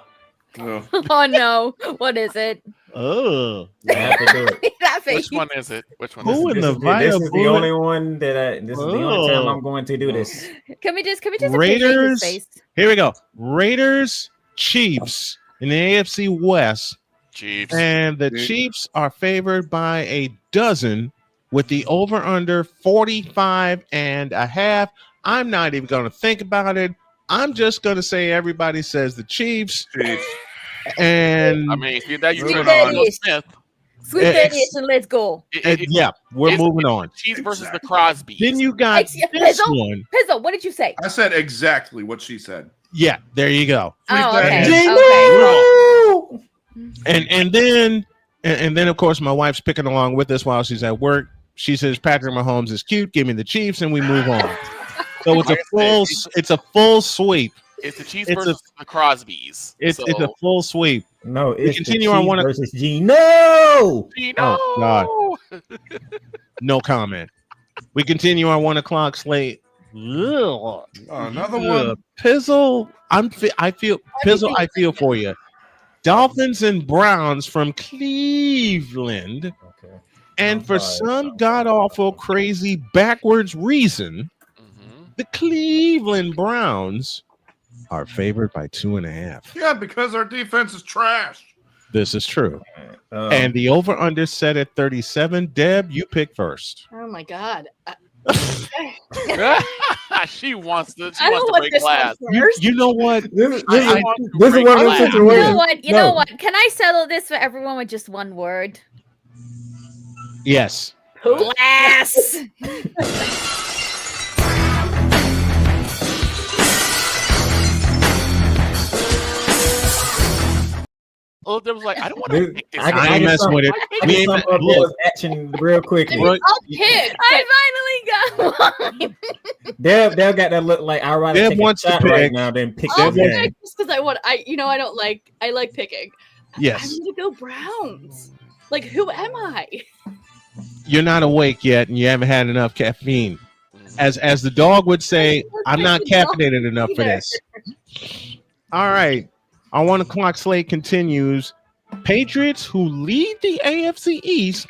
no, what is it? Oh, That face. Which one is it? Which one? Who is in it? the This is the only one that this is the only time Oh. I'm going to do this. Can we just appreciate his Raiders? face? Here we go. Raiders, Chiefs in the AFC West. Chiefs. And the Chiefs are favored by a dozen with the over-under 45.5. I'm not even going to think about it. I'm just going to say everybody says the Chiefs. And I mean, if that you Sweet turn Daddy. on Smith. Sweet variation, let's go. Yeah, we're moving on. Chiefs versus the Crosby. Then you got this one. Pizzo, what did you say? I said exactly what she said. Yeah, there you go. Oh, okay. And then of course my wife's picking along with us while she's at work. She says Patrick Mahomes is cute. Give me the Chiefs, and we move on. So it's a full sweep. It's the Chiefs versus the Crosbys. It's a full sweep. No, we it's continue the on Chiefs one versus Gino. Oh God, no comment. We continue our 1 o'clock slate. Ugh. Another one. Pizzle. I feel Pizzle. I feel for you. Dolphins and Browns from Cleveland. Okay. And for some god awful, crazy, backwards reason, the Cleveland Browns are favored by 2.5. Yeah, because our defense is trash. This is true. And the over/under set at 37. Deb, you pick first. Oh my God. She wants to. She I wants don't to want break this one glass. first. You know what? This is I one want to of those break glass. situations. You know what? Can I settle this for everyone with just one word? Yes. Glass. Oh, there was like, I don't want to pick this. I ain't messing with it. We ain't Some of those action real quickly. I'll pick. I finally got one. Deb got that look like I'd rather Deb take wants a to shot right pick. now than pick I'll that pick game. just because I like picking. Yes. I'm gonna go Browns. Like, who am I? You're not awake yet, and you haven't had enough caffeine. As the dog would say, I'm not caffeinated enough for this. All right. Our 1 o'clock slate continues. Patriots, who lead the AFC East,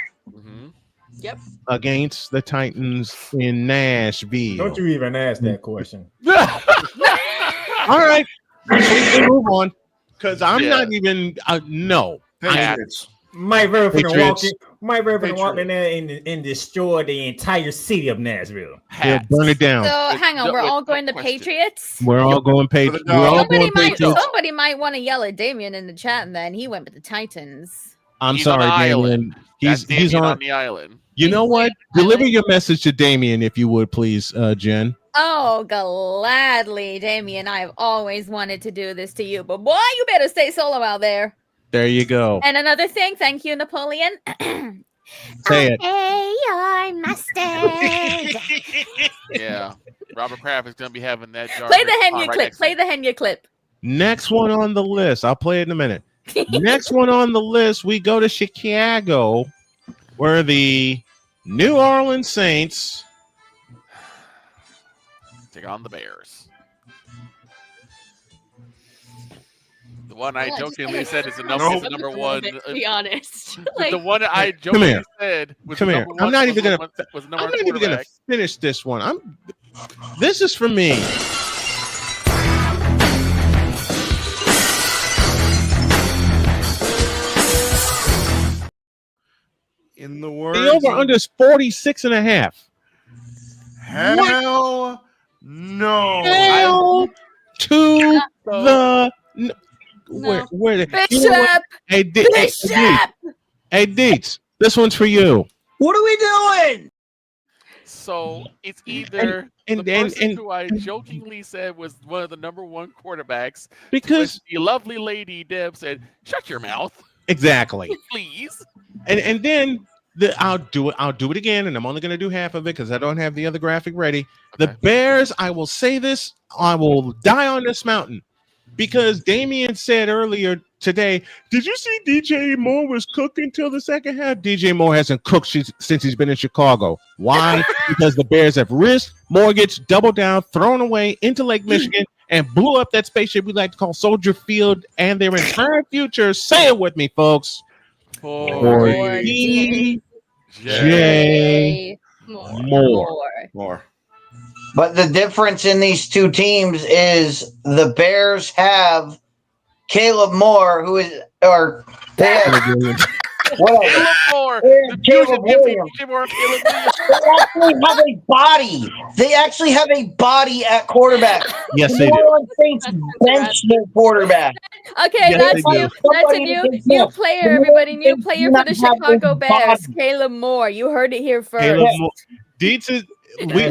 Yep. against the Titans in Nashville. Don't you even ask that question. All right. We move on. Because I'm not even no. Patriots. Mike Vernon Patriots. walk in there and destroy the entire city of Nashville. Yeah, burn it down. So hang on, we're all going to Patriots. We're all going Patriots. We're all going Patriots. Somebody might want to yell at Damien in the chat, and then he went with the Titans. I'm He's on sorry, the Damien. island. That's He's Damien on the island. You know what? Deliver your message to Damien, if you would, please, Jen. Oh, gladly, Damien. I've always wanted to do this to you, but boy, you better stay solo out there. There you go. And another thing, thank you, Napoleon. Say it. Hey, your mustard. Yeah. Robert Kraft is going to be having that jar. Play the Henya right clip. next to Play him. the Henya clip. Next one on the list. I'll play it in a minute. Next one on the list, we go to Chicago, where the New Orleans Saints Take on the Bears. The one I jokingly said is the number one. To be honest. The one I Come jokingly here. said was Come the here. number I'm one. not was even the gonna. one- was the I'm number not one even gonna quarterback. finish this one. This is for me. In the words The over under is 46.5. Hell no. Hell to the No. Where Bishop! you know what? Hey, hey, Deets, this one's for you. What are we doing? So it's either and- the and- person and- who I jokingly said was one of the number one quarterbacks, Because- the lovely lady Deb said, "Shut your mouth, Exactly. please." And then I'll do it again, and I'm only going to do half of it because I don't have the other graphic ready. The Bears, I will say this, I will die on this mountain, because Damian said earlier today, did you see DJ Moore was cooking till the second half? DJ Moore hasn't cooked since he's been in Chicago. Why? Because the Bears have risked, mortgaged, doubled down, thrown away into Lake Michigan, and blew up that spaceship we like to call Soldier Field and their entire future. Say it with me, folks. For DJ More. But the difference in these two teams is the Bears have Caleb Moore, who is, or they have, Caleb Moore. Caleb Williams. They actually have a body. They actually have a body at quarterback. Yes, they New do. Orleans Saints bench their quarterback. Okay, Yes, that's they new. do. That's a new player, everybody. New player for the Chicago Bears. body. Caleb Moore. You heard it here first. Caleb Moore. Deets is,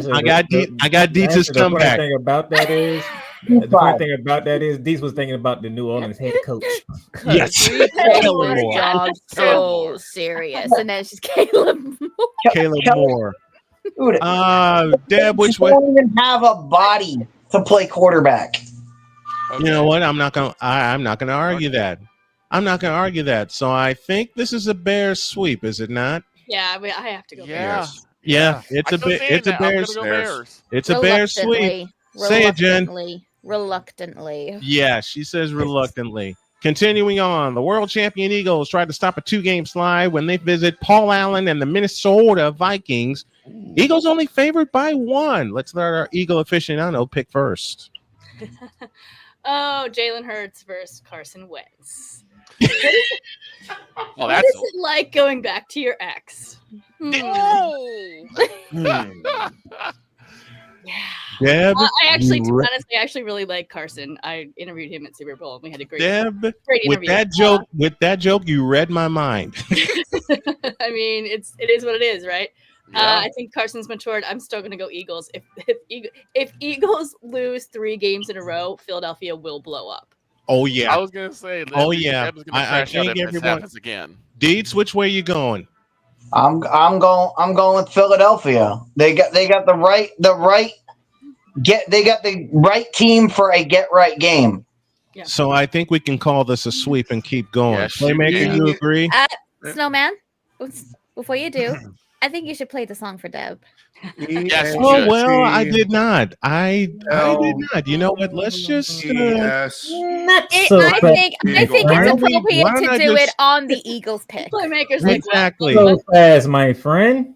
I got Deets' The funny comeback. thing about that is, the funny thing about that is, Deets was thinking about the New Orleans head coach. Yes. We take Caleb this Moore. job so serious, and then she's Caleb Moore. Caleb Moore. Deb, which They way? don't even have a body to play quarterback. You know what? I'm not gonna argue that. I'm not gonna argue that. So I think this is a Bears sweep, is it not? Yeah, I have to go. Yeah. Yeah, it's a Bears. It's a Bears sweep. Say it, Jen. Reluctantly. Yeah, she says reluctantly. Continuing on, the world champion Eagles tried to stop a 2-game slide when they visit Paul Allen and the Minnesota Vikings. Eagles only favored by 1. Let's let our Eagle aficionado pick first. Oh, Jalen Hurts versus Carson Wentz. Oh, What that's is it like going back to your ex? Deb, I actually, to be you honest, I actually really like Carson. I interviewed him at Super Bowl, and we had a great, Deb, great with interview. that joke, you read my mind. I mean, it is what it is, right? Yeah. I think Carson's matured. I'm still going to go Eagles. If Eagles lose 3 games in a row, Philadelphia will blow up. Oh yeah. I was gonna say. Oh yeah. I think everyone. Again. Deeds, which way you going? I'm going with Philadelphia. They got the right team for a get right game. Yeah. So I think we can call this a sweep and keep going. Yeah, Playmaker, you agree? Snowman, before you do, I think you should play the song for Deb. Yes. Oh well, I did not. I did not. You know what? Let's just. I think it's appropriate why don't to I do it just- on the Eagles pick. Playmakers Exactly. So fast, my friend.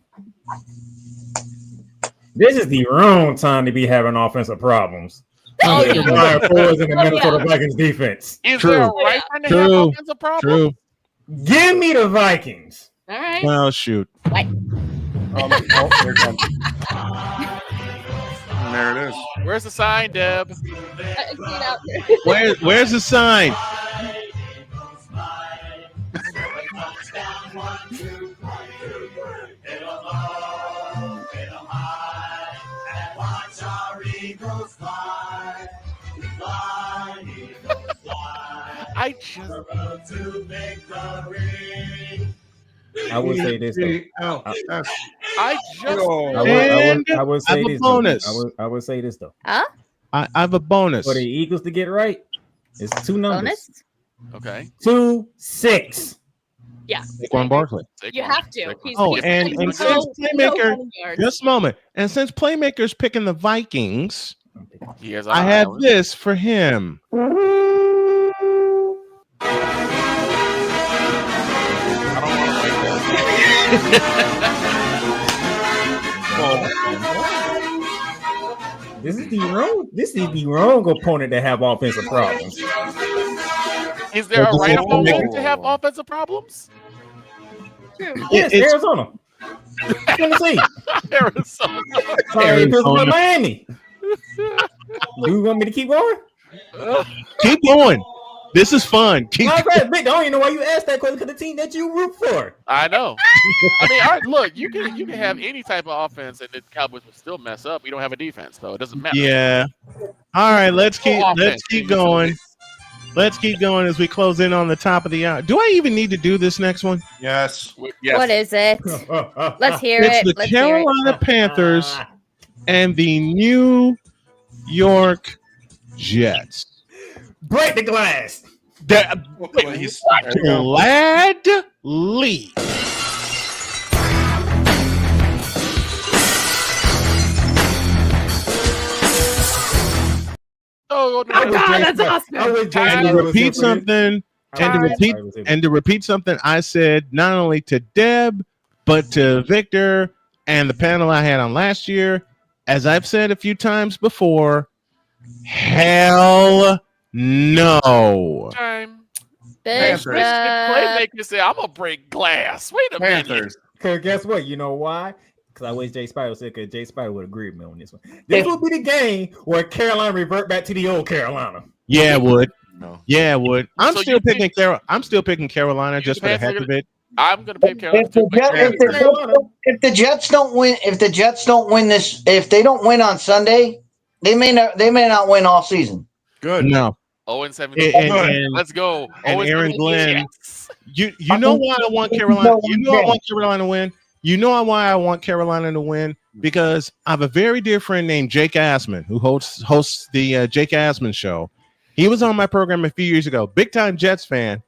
This is the wrong time to be having offensive problems. Oh, The Brian Flores in the Minnesota Vikings defense. Is there a right time to have offensive problems? True. Give me the Vikings. All right. Well, shoot. There it comes. And there it is. Where's the sign, Deb? Where's the sign? I just. I would say this though. I just. I would say have a this. bonus. Though. I would say this though. Huh? I have a bonus. For the Eagles to get right, it's 2 numbers. Bonus? Okay. 2, 6. Yeah. Saquon Barkley. You have to. He's And he's since Playmaker, running yards. just a moment. And since Playmaker's picking the Vikings, He has I have this for him. This is the wrong opponent to have offensive problems. Is there a right opponent to have offensive problems? Yes, Arizona. Tennessee. Arizona. Sorry, if it's with Miami. Do you want me to keep going? Keep going. This is fun. Keep I don't even know why you asked that question because the team that you root for. I know. I mean, all right, look, you can have any type of offense, and the Cowboys will still mess up. We don't have a defense, so it doesn't matter. Yeah. All right, let's keep going. Let's keep going as we close in on the top of the hour. Do I even need to do this next one? Yes. What is it? Let's hear It's it. the Let's hear it. Carolina Panthers and the New York Jets. Break the glass. Gladly. Oh, that's awesome. And to repeat something, to repeat something I said not only to Deb, but to Victor and the panel I had on last year. As I've said a few times before, hell no. Playmaker say, I'm gonna break glass. Wait a minute. Because guess what? You know why? Because I wish Jay Spider said, because Jay Spider would agree with me on this one. This will be the game where Carolina revert back to the old Carolina. Yeah, it would. No. Yeah, it would. I'm still picking Carolina just for the heck of it. I'm gonna pick Carolina. If the Jets don't win, this, if they don't win on Sunday, they may not win all season. Good. No. 0-17. Let's go. And Aaron Glenn. You know why I want Carolina? You know I want Carolina to win. You know why I want Carolina to win? Because I have a very dear friend named Jake Assman who hosts the Jake Assman show. He was on my program a few years ago. Big time Jets fan.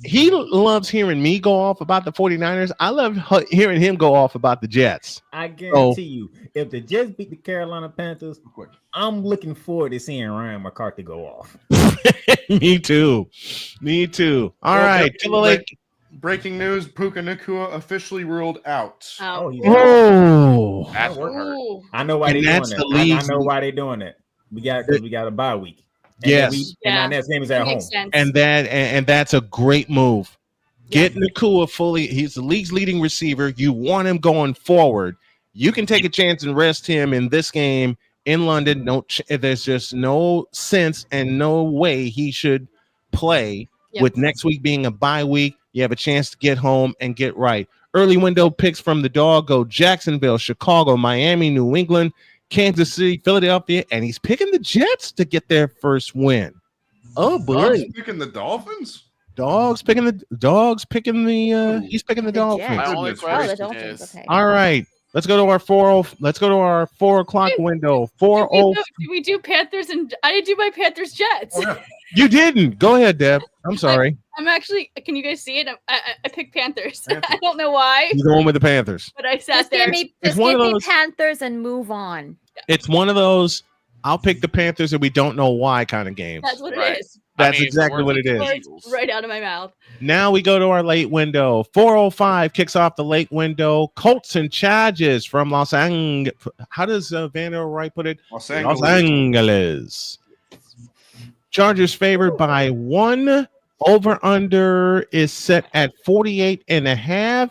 He loves hearing me go off about the 49ers. I love hearing him go off about the Jets. I guarantee you, if the Jets beat the Carolina Panthers, I'm looking forward to seeing Ryan McCarthy go off. Me too. All right. Breaking news: Puka Nacua officially ruled out. Oh. I know why they're doing that. I know why they're doing it. We got a bye week. Yes. And our next game is at home. And that's a great move. Get Nacua fully. He's the league's leading receiver. You want him going forward. You can take a chance and rest him in this game in London. There's just no sense and no way he should play. With next week being a bye week, you have a chance to get home and get right. Early window picks from the dog go Jacksonville, Chicago, Miami, New England, Kansas City, Philadelphia, and he's picking the Jets to get their first win. Oh boy. Dogs picking the Dolphins? He's picking the Dolphins. My only question is, okay. All right. Let's go to our 4 o'clock window. 4:00. Do we do Panthers and I didn't do my Panthers Jets? You didn't. Go ahead, Deb. I'm sorry. I'm actually. Can you guys see it? I picked Panthers. I don't know why. You're going with the Panthers. But I sat Just there. give me Panthers and move on. It's one of those I'll pick the Panthers and we don't know why kind of games. That's what it is. That's exactly what it is. Words right out of my mouth. Now we go to our late window. 4:05 kicks off the late window. Colts and Chargers from Los Angeles. How does Vander Wright put it? Los Angeles. Chargers favored by 1. Over under is set at 48.5.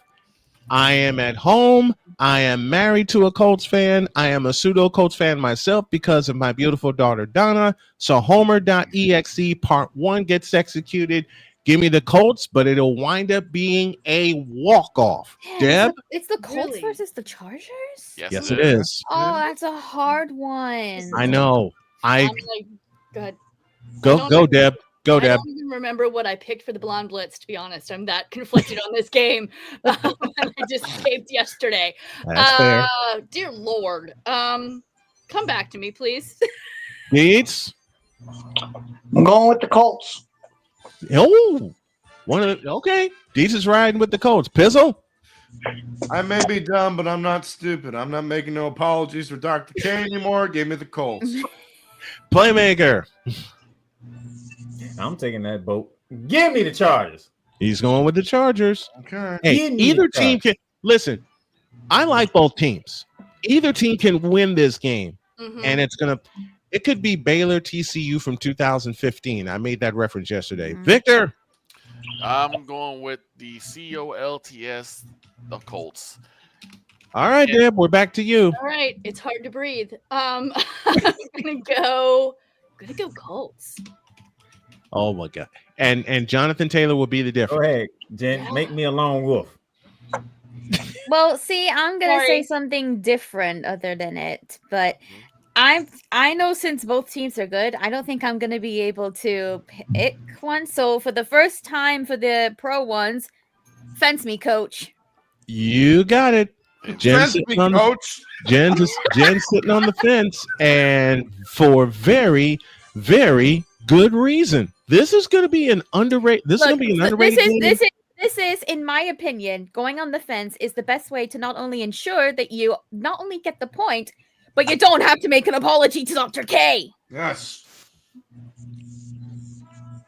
I am at home. I am married to a Colts fan. I am a pseudo Colts fan myself because of my beautiful daughter Donna. So Homer.exe part 1 gets executed. Give me the Colts, but it'll wind up being a walk-off. Deb? It's the Colts versus the Chargers? Yes, it is. Oh, that's a hard one. I know. I'm like, go ahead. Go, Deb. Go, I Deb. don't even remember what I picked for the Blonde Blitz, to be honest. I'm that conflicted on this game. I just taped yesterday. That's fair. Dear Lord. Come back to me, please. Needs? I'm going with the Colts. Oh, okay. Deeds is riding with the Colts. Pizzle? I may be dumb, but I'm not stupid. I'm not making no apologies for Dr. K anymore. Give me the Colts. Playmaker. I'm taking that boat. Give me the Chargers. He's going with the Chargers. Okay. Hey, either team can listen. I like both teams. Either team can win this game, and it could be Baylor TCU from 2015. I made that reference yesterday. Victor. I'm going with the COLTS, the Colts. All right, Deb, we're back to you. All right, it's hard to breathe. I'm gonna go Colts. Oh my God. And Jonathan Taylor will be the difference. Go ahead, Jen. Make me a lone wolf. Well, see, I'm gonna say Sorry. something different other than it, but I know since both teams are good, I don't think I'm gonna be able to pick one. So for the first time for the pro ones, fence me, coach. You got it. Jen's Fence me, sitting on the, coach. Jen's sitting on the fence, and for very, very good reason. This is going to be an underrated. This is going to be an underrated game. This is, in my opinion, going on the fence is the best way to not only ensure that you not only get the point, but you don't have to make an apology to Dr. K. Yes.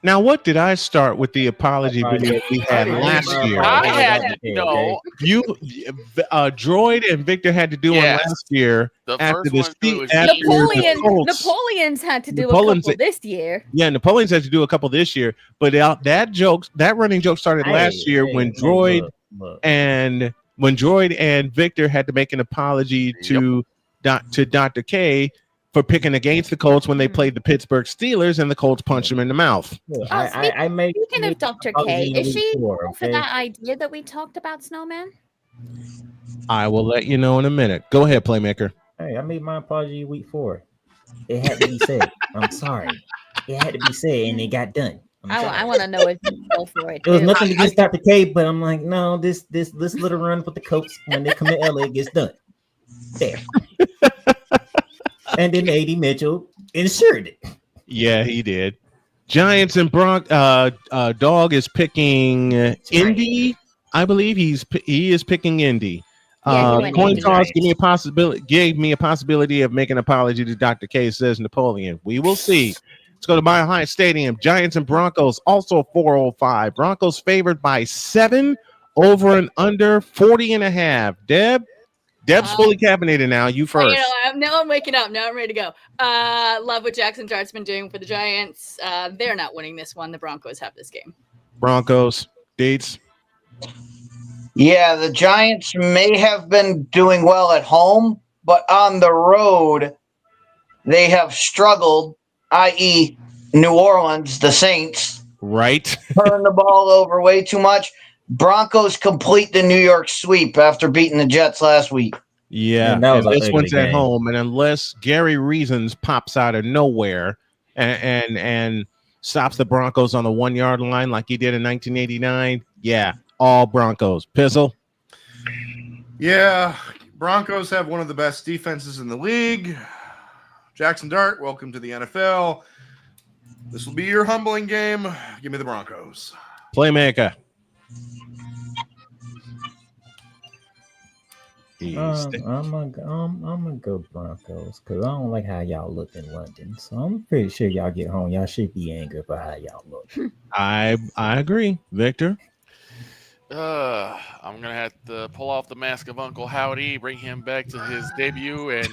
Now, what did I start with the apology video we had last year? I had to know. You, Droid and Victor had to do one last year. The after first the one was Napoleon's had to do a couple this year. Yeah, Napoleon's had to do a couple this year, but that running joke started last year when Droid and Victor had to make an apology to Dr. K for picking against the Colts when they played the Pittsburgh Steelers and the Colts punched him in the mouth. Speaking of Dr. K, is she for that idea that we talked about, Snowman? I will let you know in a minute. Go ahead, Playmaker. Hey, I made my apology week 4. It had to be said. I'm sorry. It had to be said, and it got done. I want to know if you go for it. There was nothing against Dr. K, but I'm like, no, this little run with the Colts when they commit LA gets done. There. And then A.D. Mitchell insured it. Yeah, he did. Giants and Dog is picking Indy. I believe he is picking Indy. Coin toss gave me a possibility of making an apology to Dr. K, says Napoleon. We will see. Let's go to Mile High Stadium. Giants and Broncos also 405. Broncos favored by 7 over and under 40.5. Deb's fully caffeinated now. You first. Now I'm waking up. Now I'm ready to go. Love what Jackson Dart's been doing for the Giants. They're not winning this one. The Broncos have this game. Broncos. Dates. Yeah, the Giants may have been doing well at home, but on the road, they have struggled, i.e., New Orleans, the Saints. Right. Turn the ball over way too much. Broncos complete the New York sweep after beating the Jets last week. Yeah, and this one's at home, and unless Gary Reasons pops out of nowhere and stops the Broncos on the 1 yard line like he did in 1989, yeah, all Broncos. Pizzle. Yeah, Broncos have one of the best defenses in the league. Jackson Dart, welcome to the NFL. This will be your humbling game. Give me the Broncos. Playmaker. I'm gonna go Broncos because I don't like how y'all look in London. So I'm pretty sure y'all get home. Y'all should be angry about how y'all look. I agree, Victor. I'm gonna have to pull off the mask of Uncle Howdy, bring him back to his debut, and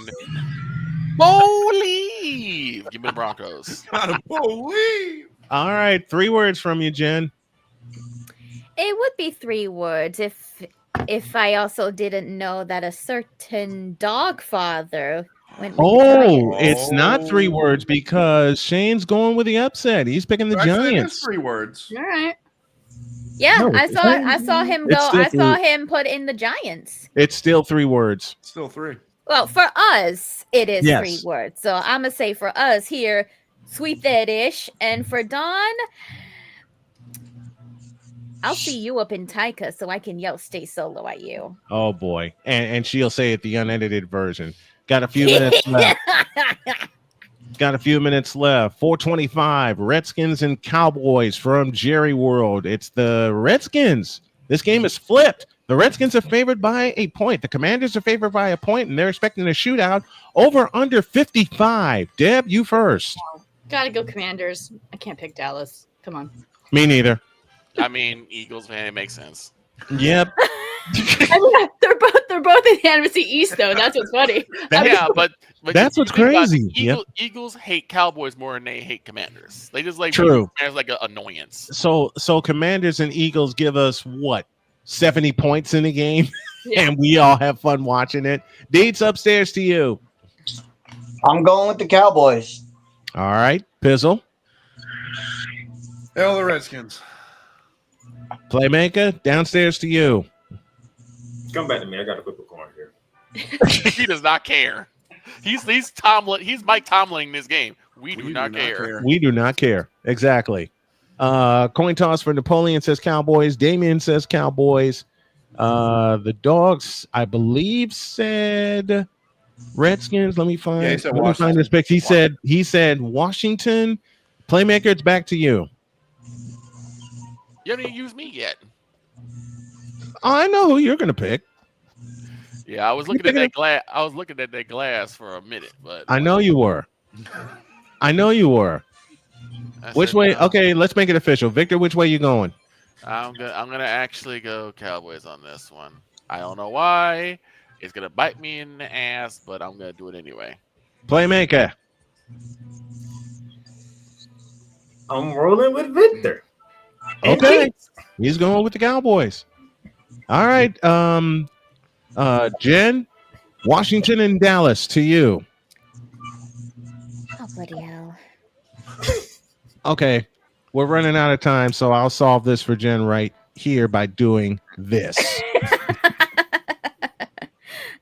believe. Give me the Broncos. Gotta believe. All right, 3 words from you, Jen. It would be 3 words if I also didn't know that a certain dog father went with the Giants. It's not 3 words because Shane's going with the upset. He's picking the Giants. 3 words. All right. Yeah, No, I saw him go. I saw him put in the Giants. It's still 3 words. Still 3. Well, for us, it is Yes. 3 words. So I'm gonna say for us here, sweet that ish, and for Don, I'll see you up in Taika so I can yell "Stay Solo" at you. Oh boy, and she'll say it the unedited version. Got a few minutes left. Got a few minutes left. 425. Redskins and Cowboys from Jerry World. It's the Redskins. This game is flipped. The Redskins are favored by a point. The Commanders are favored by a point, and they're expecting a shootout over under 55. Deb, you first. Gotta go Commanders. I can't pick Dallas. Come on. Me neither. I mean, Eagles, man, it makes sense. Yep. I mean, they're both in the NFC East, though. That's what's funny. Yeah, but That's what's crazy. Eagles hate Cowboys more than they hate Commanders. They just like True. Commanders like an annoyance. So Commanders and Eagles give us what? 70 points in a game, and we all have fun watching it. Deeds, upstairs to you. I'm going with the Cowboys. All right, Pizzle. Hell, the Redskins. Playmaker, downstairs to you. Come back to me. I got a quick corner here. He does not care. He's Tomlin. He's Mike Tomlin in this game. We do not care. We do not care. Exactly. Coin toss for Napoleon says Cowboys. Damien says Cowboys. The dogs, I believe, said Redskins. Let me find. Yeah, he said let me find this pick. He said Washington. Playmaker, it's back to you. You haven't even used me yet. I know who you're going to pick. Yeah, I was looking at that glass. I was looking at that glass for a minute, but I know you were. Which way? Okay, let's make it official. Victor, which way you going? I'm gonna actually go Cowboys on this one. I don't know why. It's gonna bite me in the ass, but I'm gonna do it anyway. Playmaker. I'm rolling with Victor. Okay. He's going with the Cowboys. All right. Jen, Washington and Dallas to you. Oh, bloody hell. Okay. We're running out of time, so I'll solve this for Jen right here by doing this.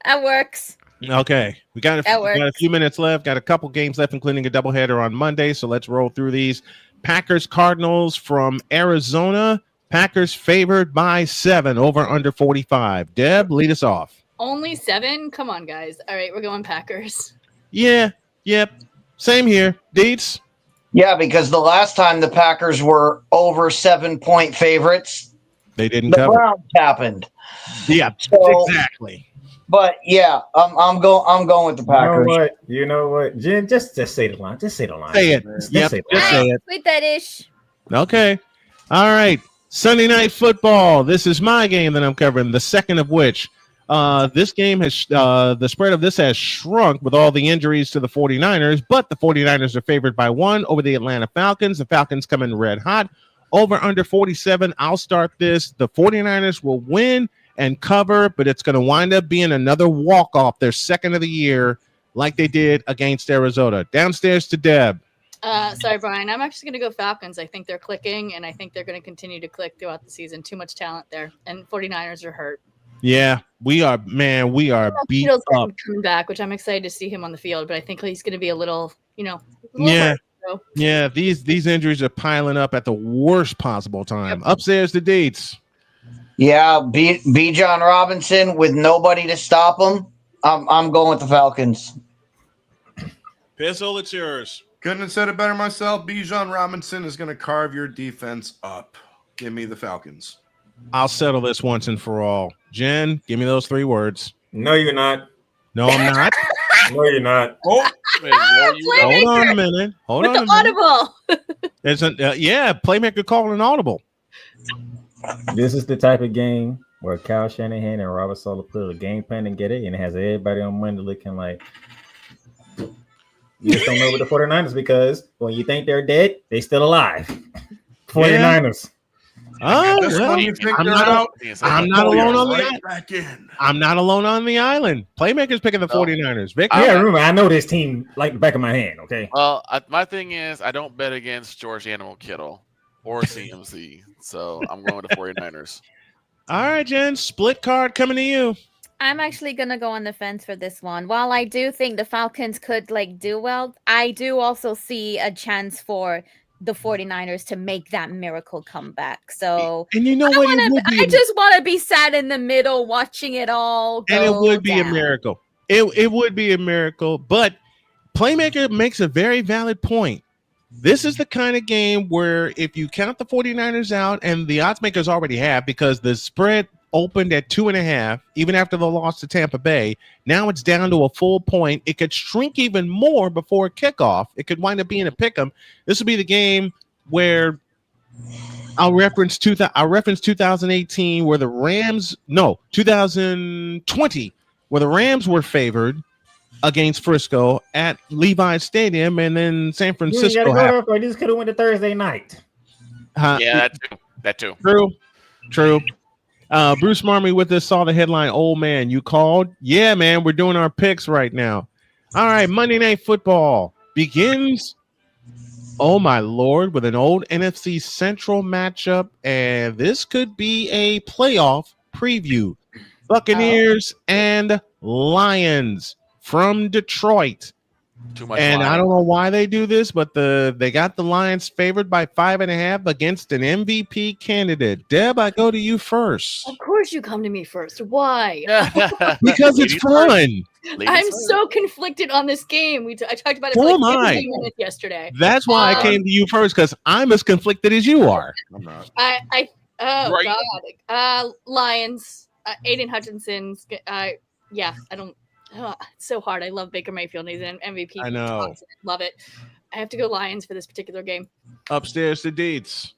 That works. Okay. We got a few minutes left. Got a couple games left, including a doubleheader on Monday. So let's roll through these. Packers Cardinals from Arizona. Packers favored by 7 over under 45. Deb, lead us off. Only 7? Come on, guys. All right, we're going Packers. Yeah. Yep. Same here. Deets? Yeah, because the last time the Packers were over 7-point favorites, they didn't the cover. Browns happened. Yeah, so, exactly. But yeah, I'm going with the Packers. You know what? Jen, just say the line. Just say the line. Say it. Just Yep. say the Just line. say it. With that ish. Okay. All right. Sunday Night Football. This is my game that I'm covering, the second of which this game has the spread of this has shrunk with all the injuries to the 49ers, but the 49ers are favored by 1 over the Atlanta Falcons. The Falcons come in red hot. Over under 47. I'll start this. The 49ers will win and cover, but it's going to wind up being another walk-off, their second of the year, like they did against Arizona. Downstairs to Deb. Sorry, Brian. I'm actually going to go Falcons. I think they're clicking, and I think they're going to continue to click throughout the season. Too much talent there, and 49ers are hurt. Yeah, we are beat Fields up. coming back, which I'm excited to see him on the field, but I think he's going to be a little, Yeah. hurt, so. Yeah, these injuries are piling up at the worst possible time. Upstairs to Deets. Yeah, B. John Robinson with nobody to stop him. I'm going with the Falcons. Pizzle, it's yours. Couldn't have said it better myself. Bijan Robinson is going to carve your defense up. Give me the Falcons. I'll settle this once and for all. Jen, give me those 3 words. No, you're not. No, I'm not. No, you're not. Oh, hold on a minute. Hold on a minute. Audible. There's Playmaker calling an audible. This is the type of game where Kyle Shanahan and Robert Saleh put a game plan together, and it has everybody on Monday looking like you just don't know with the 49ers because when you think they're dead, they still alive. 49ers. Oh, Just well, when you think I'm they're not, out, I'm not alone on the right island. back in. I'm not alone on the island. Playmaker's picking the 49ers. Vic, Yeah, remember, I know this team like the back of my hand, okay? Well, my thing is I don't bet against George Animal Kittle or CMC, so I'm going with the 49ers. All right, Jen, split card coming to you. I'm actually going to go on the fence for this one. While I do think the Falcons could do well, I do also see a chance for the 49ers to make that miracle comeback. So, and you know what? I just want to be sat in the middle watching it all go And it would be down. a miracle. It would be a miracle, but Playmaker makes a very valid point. This is the kind of game where if you count the 49ers out, and the odds makers already have, because the spread opened at 2.5, even after the loss to Tampa Bay. Now it's down to a full point. It could shrink even more before kickoff. It could wind up being a pick'em. This will be the game where I'll reference 2018 where the Rams, 2020, where the Rams were favored against Frisco at Levi's Stadium, and then San Francisco. They just could have went to Thursday night. Yeah, that too. True. Bruce Marmy with us saw the headline, "Old man, you called?" Yeah, man, we're doing our picks right now. All right, Monday Night Football begins Oh my Lord, with an old NFC Central matchup, and this could be a playoff preview. Buccaneers and Lions from Detroit. Too much And I Lions. don't know why they do this, but they got the Lions favored by 5.5 against an MVP candidate. Deb, I go to you first. Of course you come to me first. Why? Because it's fun. I'm so conflicted on this game. I talked about it So for am like I. 15 minutes yesterday. That's why I came to you first, because I'm as conflicted as you are. I'm not. Oh God. Lions. Aiden Hutchinson's. Yeah, I don't. It's so hard. I love Baker Mayfield. He's an MVP. I know. Love it. I have to go Lions for this particular game. Upstairs to Deets.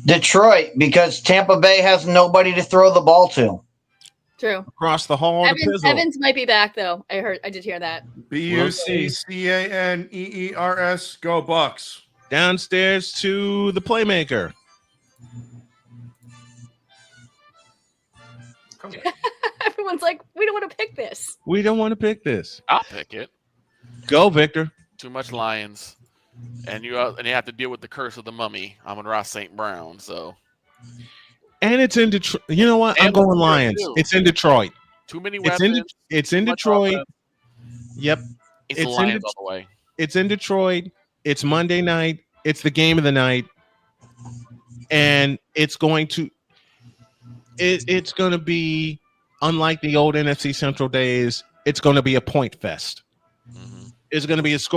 Detroit, because Tampa Bay has nobody to throw the ball to. True. Across the hall to Pizzle. Evans might be back though. I did hear that. Buccaneers. Go Bucks. Downstairs to the playmaker. Everyone's like, we don't want to pick this. We don't want to pick this. I'll pick it. Go, Victor. Too much Lions, and you have to deal with the curse of the mummy. I'm on Ross St. Brown, so. And it's in Detroit. You know what? I'm going Lions. It's in Detroit. Too many It's in, it's in Detroit. Yep. It's the Lions all the way. It's in Detroit. It's Monday night. It's the game of the night. And it's going to be, unlike the old NFC Central days, it's going to be a point fest. Mm-hmm. It's going to be It's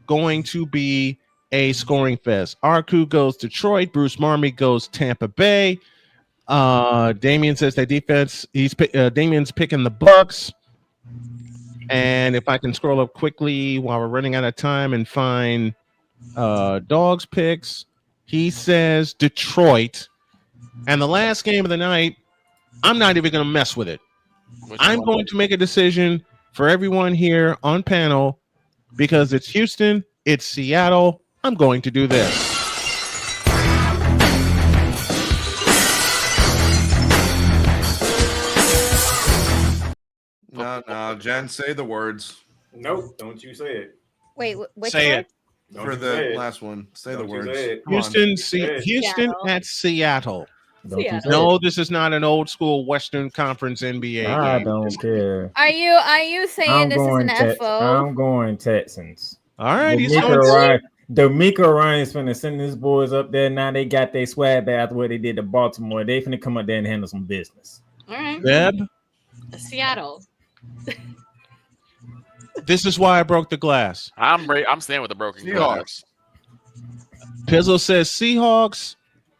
going to be a scoring fest. Arku goes Detroit. Bruce Marmy goes Tampa Bay. Damien says that defense. Damien's picking the Bucks. And if I can scroll up quickly while we're running out of time and find Dog's picks, he says Detroit. And the last game of the night, I'm not even going to mess with it. I'm going to make a decision for everyone here on panel because it's Houston, it's Seattle. I'm going to do this. No, Jen, say the words. Nope, don't you say it. Wait, which Say word? it. For the last one. Say the words. Come on. Houston at Seattle. Seattle. No, this is not an old school Western Conference NBA I game. don't care. Are you saying this is an FO? I'm going Texans. All right, he's D'Amico Ryan's finna send his boys up there. Now they got their swag back where they did to Baltimore. They finna come up there and handle some business. All right. Deb? Seattle. This is why I broke the glass. I'm staying with the broken glass. Pizzle says Seahawks.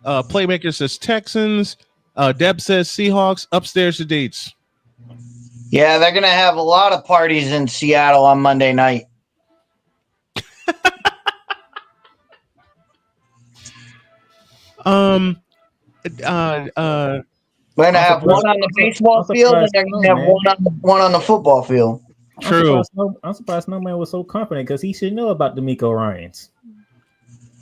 Playmaker says Texans. Deb says Seahawks. Upstairs to Deets. Yeah, they're going to have a lot of parties in Seattle on Monday night. We're going to have one on the baseball field and they're going to have one on the football field. True. I'm surprised Snowman was so confident because he should know about D'Amico Ryans.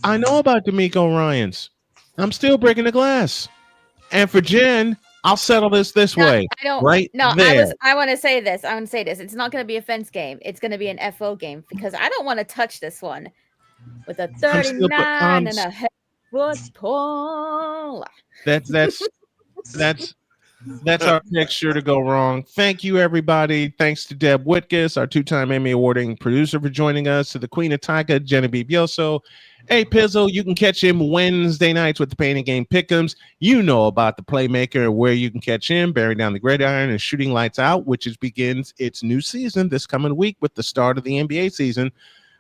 I know about D'Amico Ryans. I'm still breaking the glass. And for Jen, I'll settle this way. I don't. Right No, there. I want to say this. It's not going to be a fence game. It's going to be an FO game because I don't want to touch this one with a 39 and a half football. That's our picture to go wrong. Thank you, everybody. Thanks to Deb Whitkus, our two-time Emmy awarding producer, for joining us. To the Queen of Taika, Genevieve Yoso. Hey, Pizzle, you can catch him Wednesday nights with the Painting Game Pick'ems. You know about the Playmaker and where you can catch him, bearing down the gridiron and shooting lights out, which begins its new season this coming week with the start of the NBA season.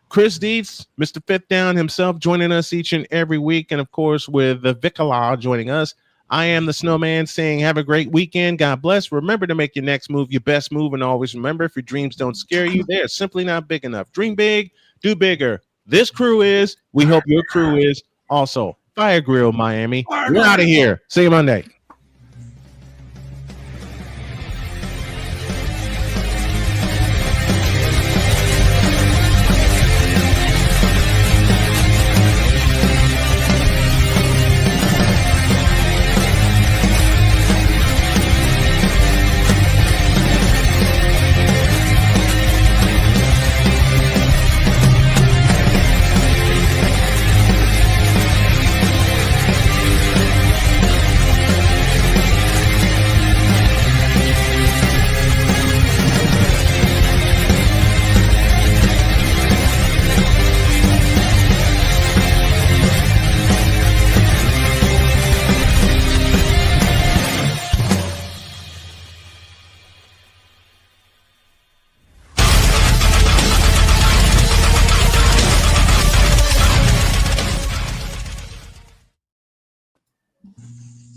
Chris Deets, Mr. Fifth Down himself, joining us each and every week. And, of course, with Vicala joining us. I am the Snowman saying have a great weekend. God bless. Remember to make your next move your best move. And always remember, if your dreams don't scare you, they are simply not big enough. Dream big, do bigger. This crew is. We hope your crew is also. Fire Grill Miami. We're out of here. See you Monday.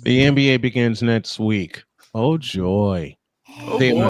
The NBA begins next week. Oh joy! Oh, They- boy.